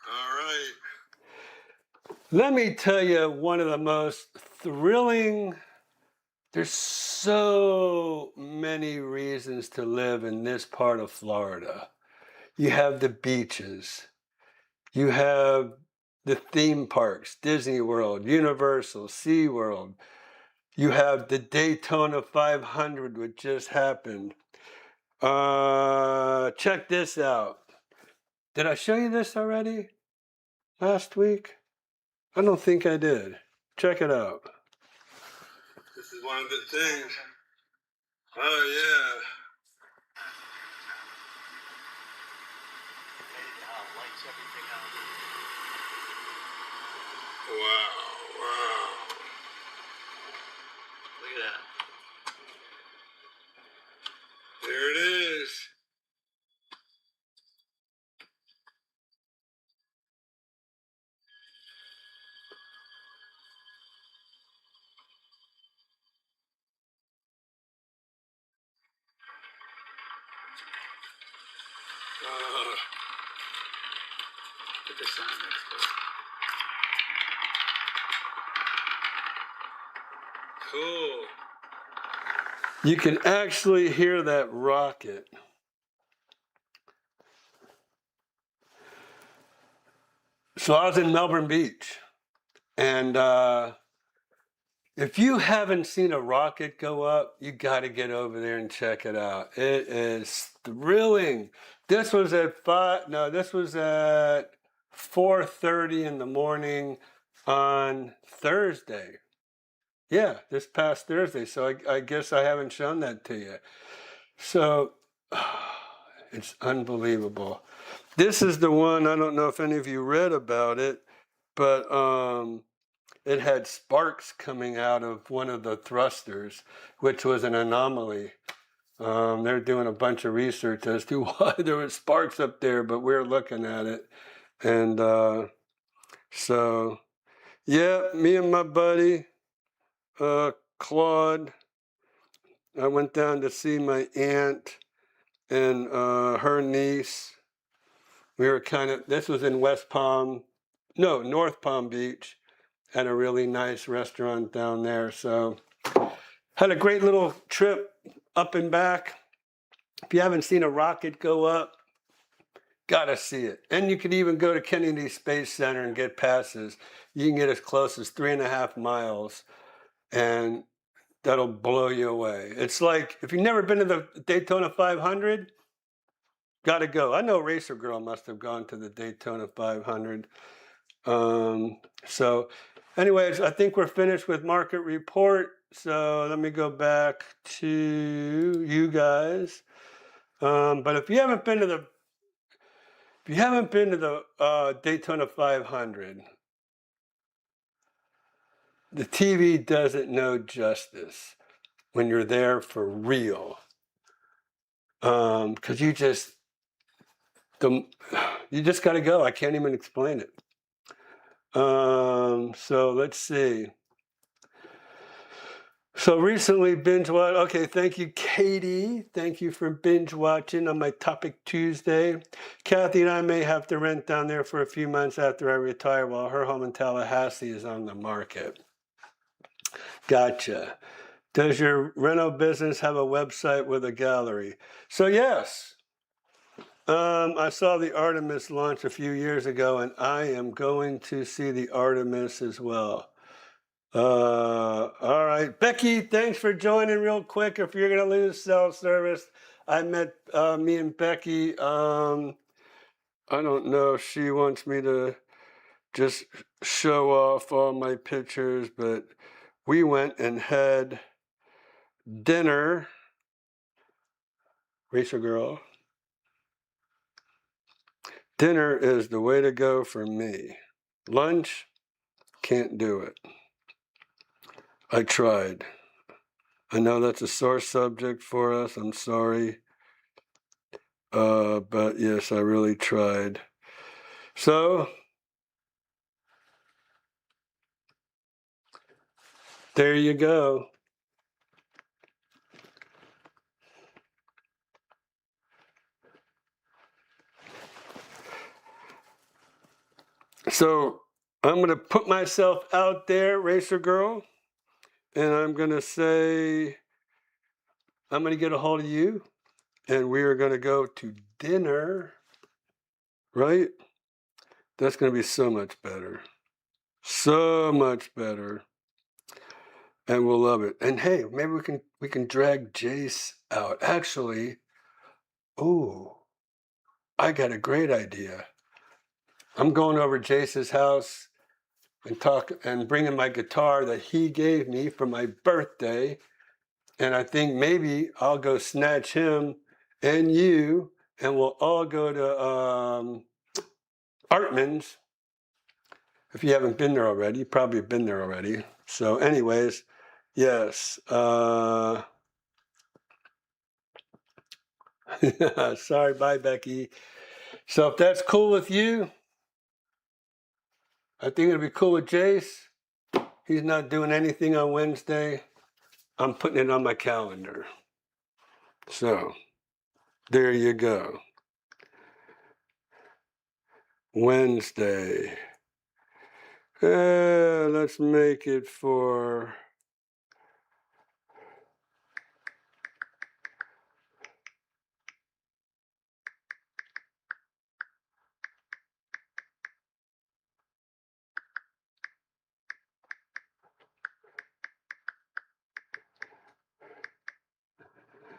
All right. Let me tell you one of the most thrilling, there's so many reasons to live in this part of Florida. You have the beaches. You have the theme parks, Disney World, Universal, SeaWorld. You have the Daytona 500, which just happened. Check this out. Did I show you this already last week? I don't think I did. Check it out. This is one of the things. Oh, yeah. Wow, wow. Look at that. There it is. Put this on next to it. Cool. You can actually hear that rocket. So I was in Melbourne Beach, and if you haven't seen a rocket go up, you got to get over there and check it out. It is thrilling. This was at 4:30 in the morning on Thursday. Yeah, this past Thursday. So I guess I haven't shown that to you. So it's unbelievable. This is the one, I don't know if any of you read about it, but it had sparks coming out of one of the thrusters, which was an anomaly. They're doing a bunch of research as to why there were sparks up there, but we're looking at it. And so, yeah, me and my buddy, Claude, I went down to see my aunt and her niece. We were this was in North Palm Beach, at a really nice restaurant down there. So had a great little trip up and back. If you haven't seen a rocket go up, gotta see it. And you could even go to Kennedy Space Center and get passes. You can get as close as 3.5 miles, and that'll blow you away. It's like, if you've never been to the Daytona 500, gotta go. I know Racer Girl must have gone to the Daytona 500. So anyways, I think we're finished with market report. So let me go back to you guys. But if you haven't been to the Daytona 500, the TV doesn't know justice when you're there for real. Because you just got to go. I can't even explain it. So let's see. So recently binge watch. Okay, thank you, Katie. Thank you for binge watching on my Topic Tuesday. Kathy and I may have to rent down there for a few months after I retire while her home in Tallahassee is on the market. Gotcha. Does your reno business have a website with a gallery? So yes. I saw the Artemis launch a few years ago, and I am going to see the Artemis as well. All right, Becky, thanks for joining real quick. If you're gonna lose cell service, I met me and Becky. I don't know if she wants me to just show off all my pictures, but we went and had dinner. Racer Girl. Dinner is the way to go for me. Lunch, can't do it. I tried. I know that's a sore subject for us. I'm sorry. But yes, I really tried. So, there you go. So, I'm going to put myself out there, Racer Girl, and I'm going to say, I'm going to get a hold of you, and we are going to go to dinner, right? That's going to be so much better. So much better. And we'll love it. And hey, maybe we can drag Jace out. Actually, ooh, I got a great idea. I'm going over to Jace's house and bringing my guitar that he gave me for my birthday. And I think maybe I'll go snatch him and you, and we'll all go to Artman's. If you haven't been there already, you probably have been there already. So anyways, yes. Sorry, bye, Becky. So if that's cool with you, I think it'll be cool with Jace. He's not doing anything on Wednesday. I'm putting it on my calendar. So there you go. Wednesday. Let's make it for...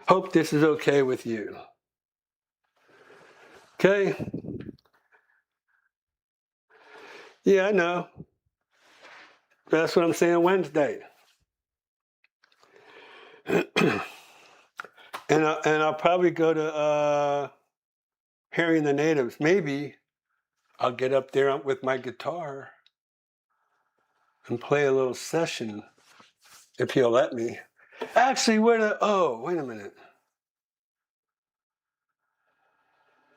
Hope this is okay with you. Okay? Yeah, I know. That's what I'm saying, Wednesday. and I'll probably go to Harry and the Natives. Maybe I'll get up there with my guitar and play a little session, if he'll let me. Actually, wait a minute.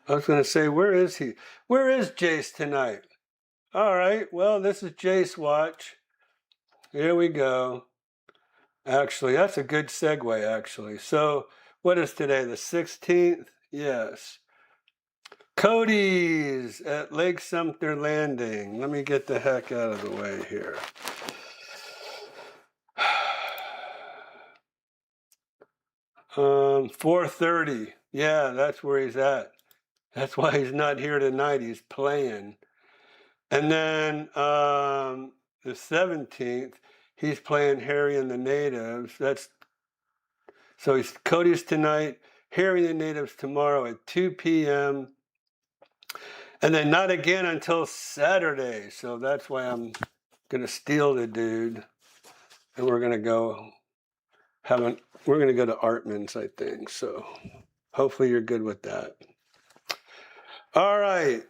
I was going to say, where is he? Where is Jace tonight? All right, well, this is Jace Watch. Here we go. Actually, that's a good segue, actually. So, what is today, the 16th? Yes. Cody's at Lake Sumter Landing. Let me get the heck out of the way here. Um, 4:30. Yeah, that's where he's at. That's why he's not here tonight. He's playing. And then the 17th, he's playing Harry and the Natives. So he's Cody's tonight, Harry and the Natives tomorrow at 2 p.m. And then not again until Saturday. So that's why I'm gonna steal the dude, and we're gonna go to Artman's, I think. So hopefully you're good with that. All right.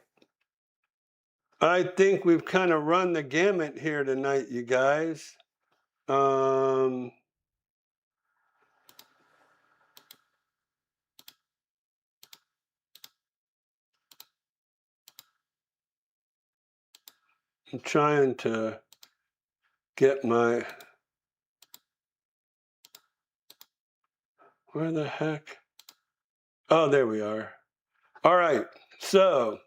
I think we've kind of run the gamut here tonight, you guys. I'm trying to get my... Where the heck? Oh, there we are. All right, so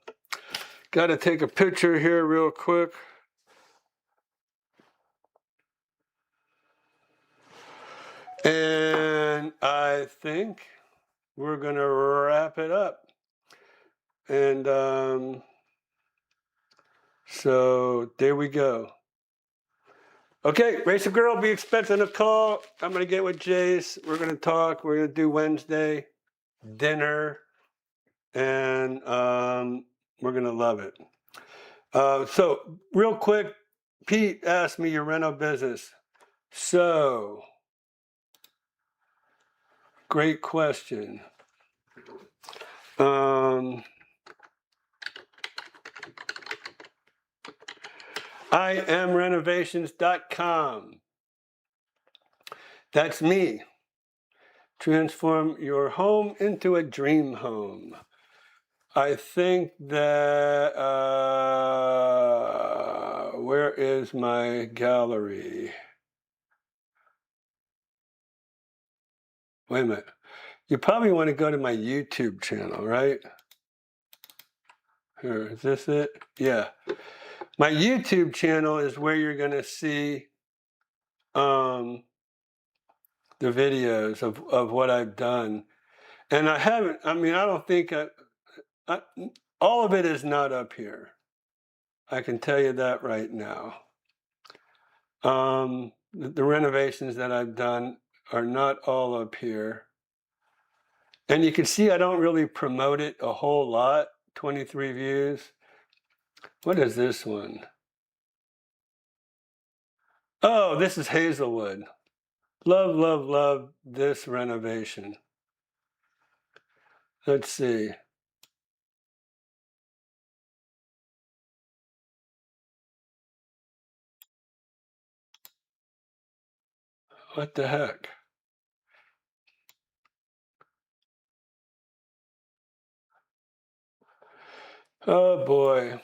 got to take a picture here real quick. And I think we're going to wrap it up. And so there we go. Okay, Racer Girl, be expecting a call. I'm going to get with Jace. We're going to talk. We're going to do Wednesday dinner. And we're going to love it. So real quick, Pete asked me your rental business. So, great question. IMRenovations.com. That's me. Transform your home into a dream home. I think that, where is my gallery? Wait a minute. You probably want to go to my YouTube channel, right? Here, is this it? Yeah. My YouTube channel is where you're going to see the videos of what I've done. And I haven't, I don't think, all of it is not up here. I can tell you that right now. The renovations that I've done are not all up here. And you can see I don't really promote it a whole lot. 23 views. What is this one? Oh, this is Hazelwood. Love, love, love this renovation. Let's see. What the heck? Oh boy.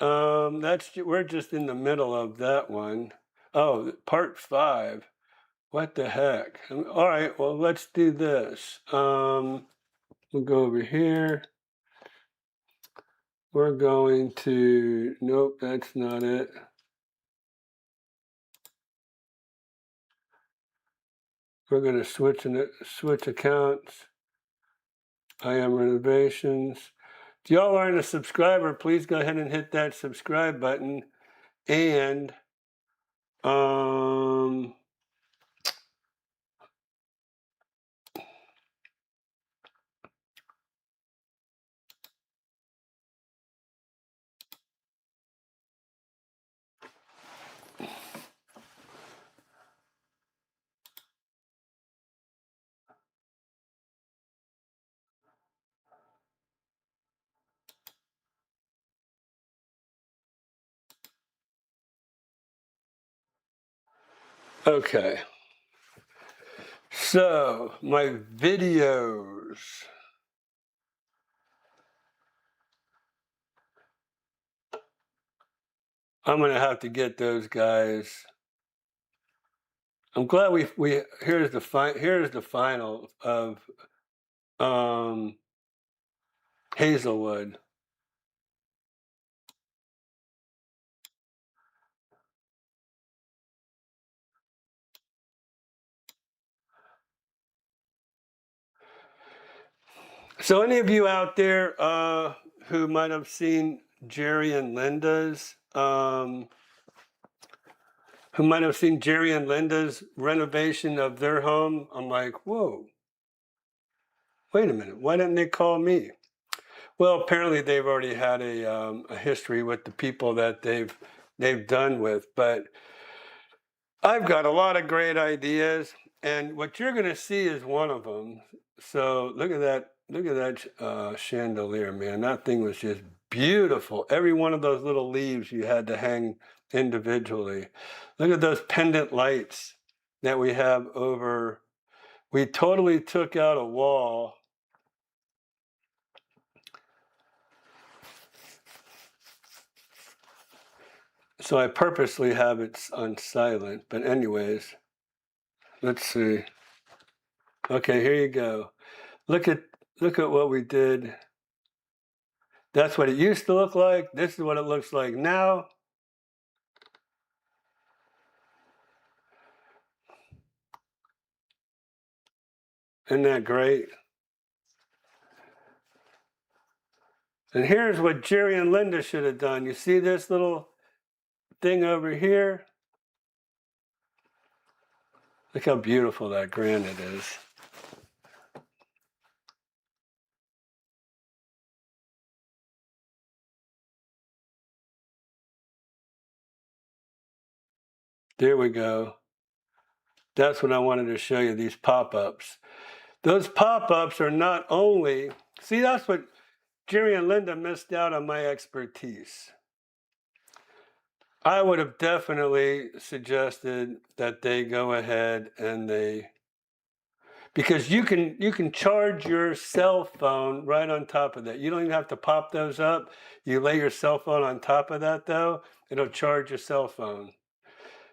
We're just in the middle of that one. Oh, part 5. What the heck? All right, well, let's do this. We'll go over here. We're going to, nope, that's not it. We're going to switch accounts. IM Renovations. If y'all aren't a subscriber, please go ahead and hit that subscribe button. And okay. So my videos. I'm gonna have to get those guys. I'm glad we here's the final of Hazelwood. So any of you out there who might have seen Jerry and Linda's renovation of their home, I'm like, whoa, wait a minute, why didn't they call me? Well, apparently they've already had a history with the people that they've done with, but I've got a lot of great ideas, and what you're going to see is one of them. So look at that chandelier, man. That thing was just beautiful. Every one of those little leaves you had to hang individually. Look at those pendant lights that we have over. We totally took out a wall. So I purposely have it on silent. But anyways, let's see. Okay, here you go. Look at what we did. That's what it used to look like. This is what it looks like now. Isn't that great? And here's what Jerry and Linda should have done. You see this little thing over here? Look how beautiful that granite is. There we go. That's what I wanted to show you, these pop-ups. Those pop-ups are not only, see, that's what Jerry and Linda missed out on my expertise. I would have definitely suggested that they go ahead and because you can charge your cell phone right on top of that. You don't even have to pop those up. You lay your cell phone on top of that though, it'll charge your cell phone.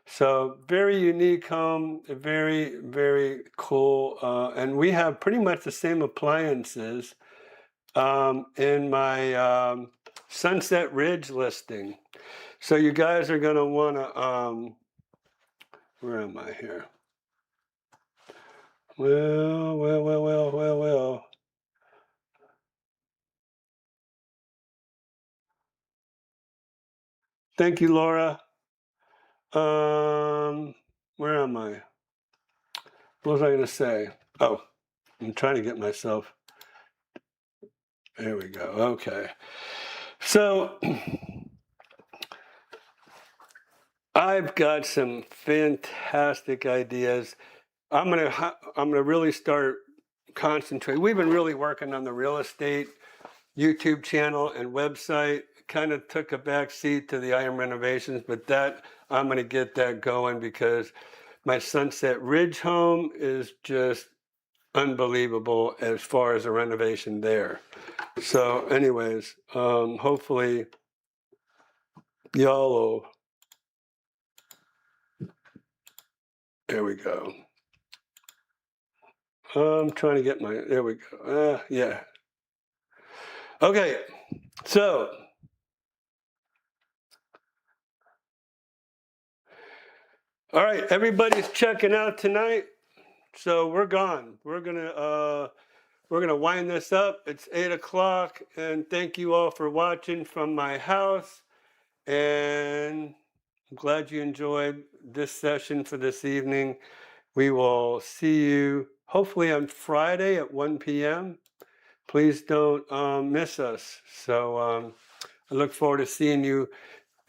So very unique home, very, very cool. And we have pretty much the same appliances in my Sunset Ridge listing. So you guys are gonna wanna, where am I here? Well. Thank you, Laura. Where am I? What was I going to say? Oh, I'm trying to get myself. There we go. Okay. So I've got some fantastic ideas. I'm gonna really start concentrating. We've been really working on the real estate YouTube channel and website. Kind of took a back seat to the IM renovations, but that I'm gonna get that going because my Sunset Ridge home is just unbelievable as far as the renovation there. So anyways, hopefully y'all will, there we go. I'm trying to get my, there we go. Yeah. Okay, so all right, everybody's checking out tonight. So we're gone. We're gonna wind this up. It's 8 o'clock, and thank you all for watching from my house. And I'm glad you enjoyed this session for this evening. We will see you hopefully on Friday at 1 p.m. Please don't miss us. So I look forward to seeing you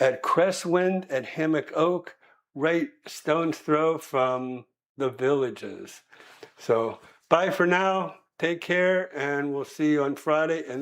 at Crestwind at Hammock Oak, right stone's throw from the Villages. So bye for now. Take care, and we'll see you on Friday. And